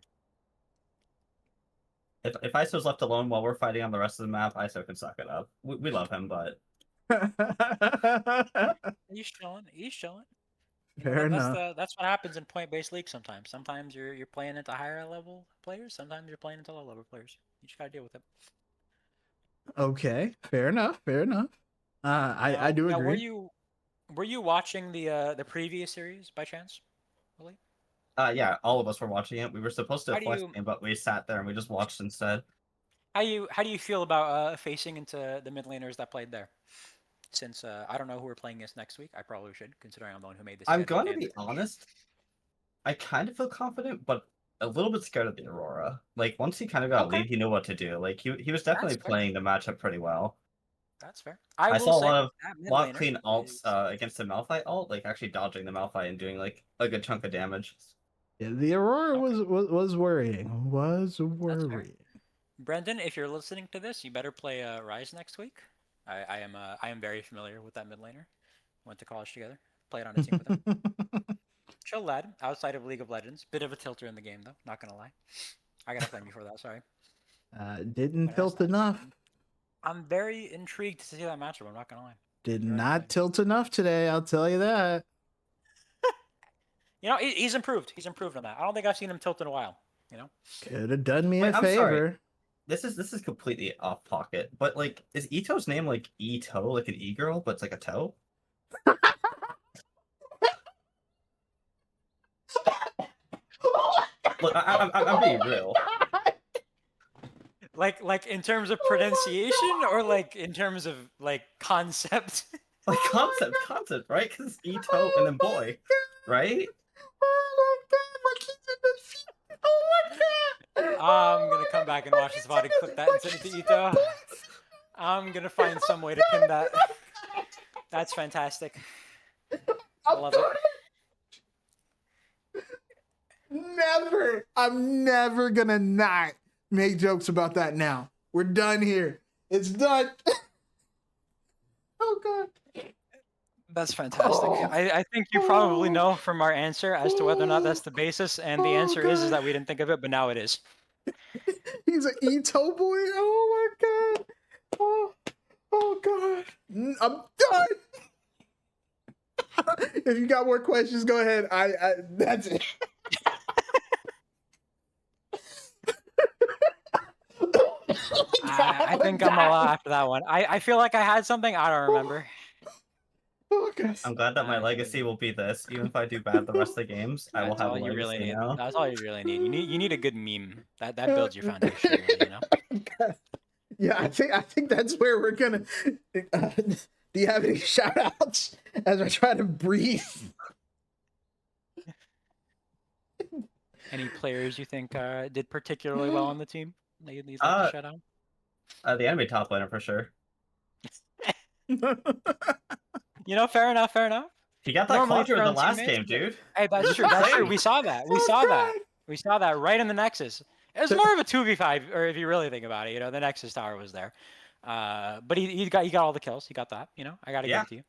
If ISO's left alone while we're fighting on the rest of the map, ISO can suck it up. We love him, but He's chilling. He's chilling. Fair enough. That's what happens in point-based leagues sometimes. Sometimes you're playing into higher level players. Sometimes you're playing into low level players. You just gotta deal with it. Okay, fair enough. Fair enough. I do agree. Were you watching the previous series by chance, Willie? Yeah, all of us were watching it. We were supposed to flex game, but we sat there and we just watched instead. How do you feel about facing into the mid laners that played there? Since I don't know who we're playing against next week, I probably should, considering I'm the one who made this. I'm going to be honest. I kind of feel confident, but a little bit scared of the Aurora. Like once he kind of got a lead, he knew what to do. Like he was definitely playing the matchup pretty well. That's fair. I saw a lot of clean ults against the Malphite ult, like actually dodging the Malphite and doing like a good chunk of damage. Yeah, the Aurora was worrying. Was worrying. Brendan, if you're listening to this, you better play Rise next week. I am very familiar with that mid laner. Went to college together. Played on a team with him. Chill lad, outside of League of Legends. Bit of a tilter in the game though, not gonna lie. I gotta blame you for that, sorry. Didn't tilt enough. I'm very intrigued to see that matchup, I'm not gonna lie. Did not tilt enough today, I'll tell you that. You know, he's improved. He's improved on that. I don't think I've seen him tilt in a while, you know? Could have done me a favor. Sorry. This is completely off pocket, but like, is Etoe's name like Etoe, like an e-girl, but it's like a toe? Look, I'm being real. Like in terms of pronunciation, or like in terms of like concept? Like concept, right? Because Etoe and then boy, right? Oh my god, my kid's in the feet. Oh my god. I'm gonna come back and watch this VOD and clip that and send it to Etoe. I'm gonna find some way to pin that. That's fantastic. I love it. Never. I'm never gonna not make jokes about that now. We're done here. It's done. Oh god. That's fantastic. I think you probably know from our answer as to whether or not that's the basis, and the answer is that we didn't think of it, but now it is. He's an Etoe boy. Oh my god. Oh god. I'm done. If you got more questions, go ahead. I that's it. I think I'm all out after that one. I feel like I had something. I don't remember. Oh, god. I'm glad that my legacy will be this. Even if I do bad the rest of the games, I will That's have all a you really legacy need. now. That's all you really need. You need a good meme. That builds your foundation, really, you know. Yeah, I think that's where we're gonna. Do you have any shout outs as I try to breathe? Any players you think did particularly well on the team that you'd like to shout out? The enemy top laner for sure. You know, fair enough, fair enough. He got that Normally quadra in the thrown last teammates, game, dude. Hey, that's true. That's true. We saw that. We saw that. We saw that right in the Nexus. It was more of a 2v5, or if you really think about it, you know, the Nexus tower was there. But he got all the kills. He got that. You know, I gotta give it to you.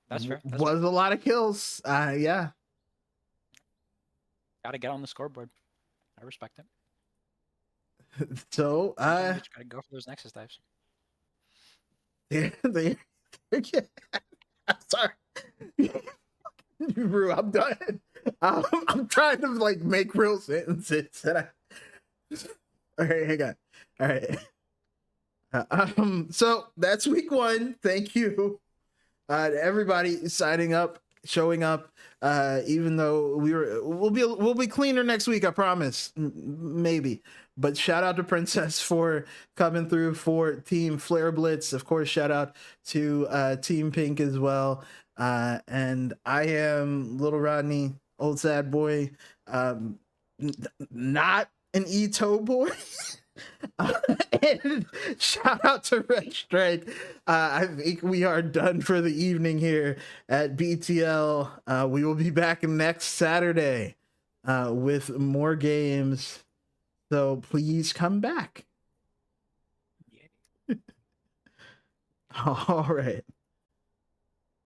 That's fair. That's Was a lot of kills. Yeah. Gotta get on the scoreboard. I respect it. So Gotta go for those Nexus dives. I'm sorry. Rue, I'm done. I'm trying to like make real sentences. All right, hang on. All right. So that's week 1. Thank you to everybody signing up, showing up. Even though we'll be cleaner next week, I promise. Maybe. But shout out to Princess for coming through for Team Flare Blitz. Of course, shout out to Team Pink as well. And I am Little Rodney, old sad boy. Not an Etoe boy. And shout out to Red Strike. I think we are done for the evening here at BTL. We will be back next Saturday with more games. So please come back. All right.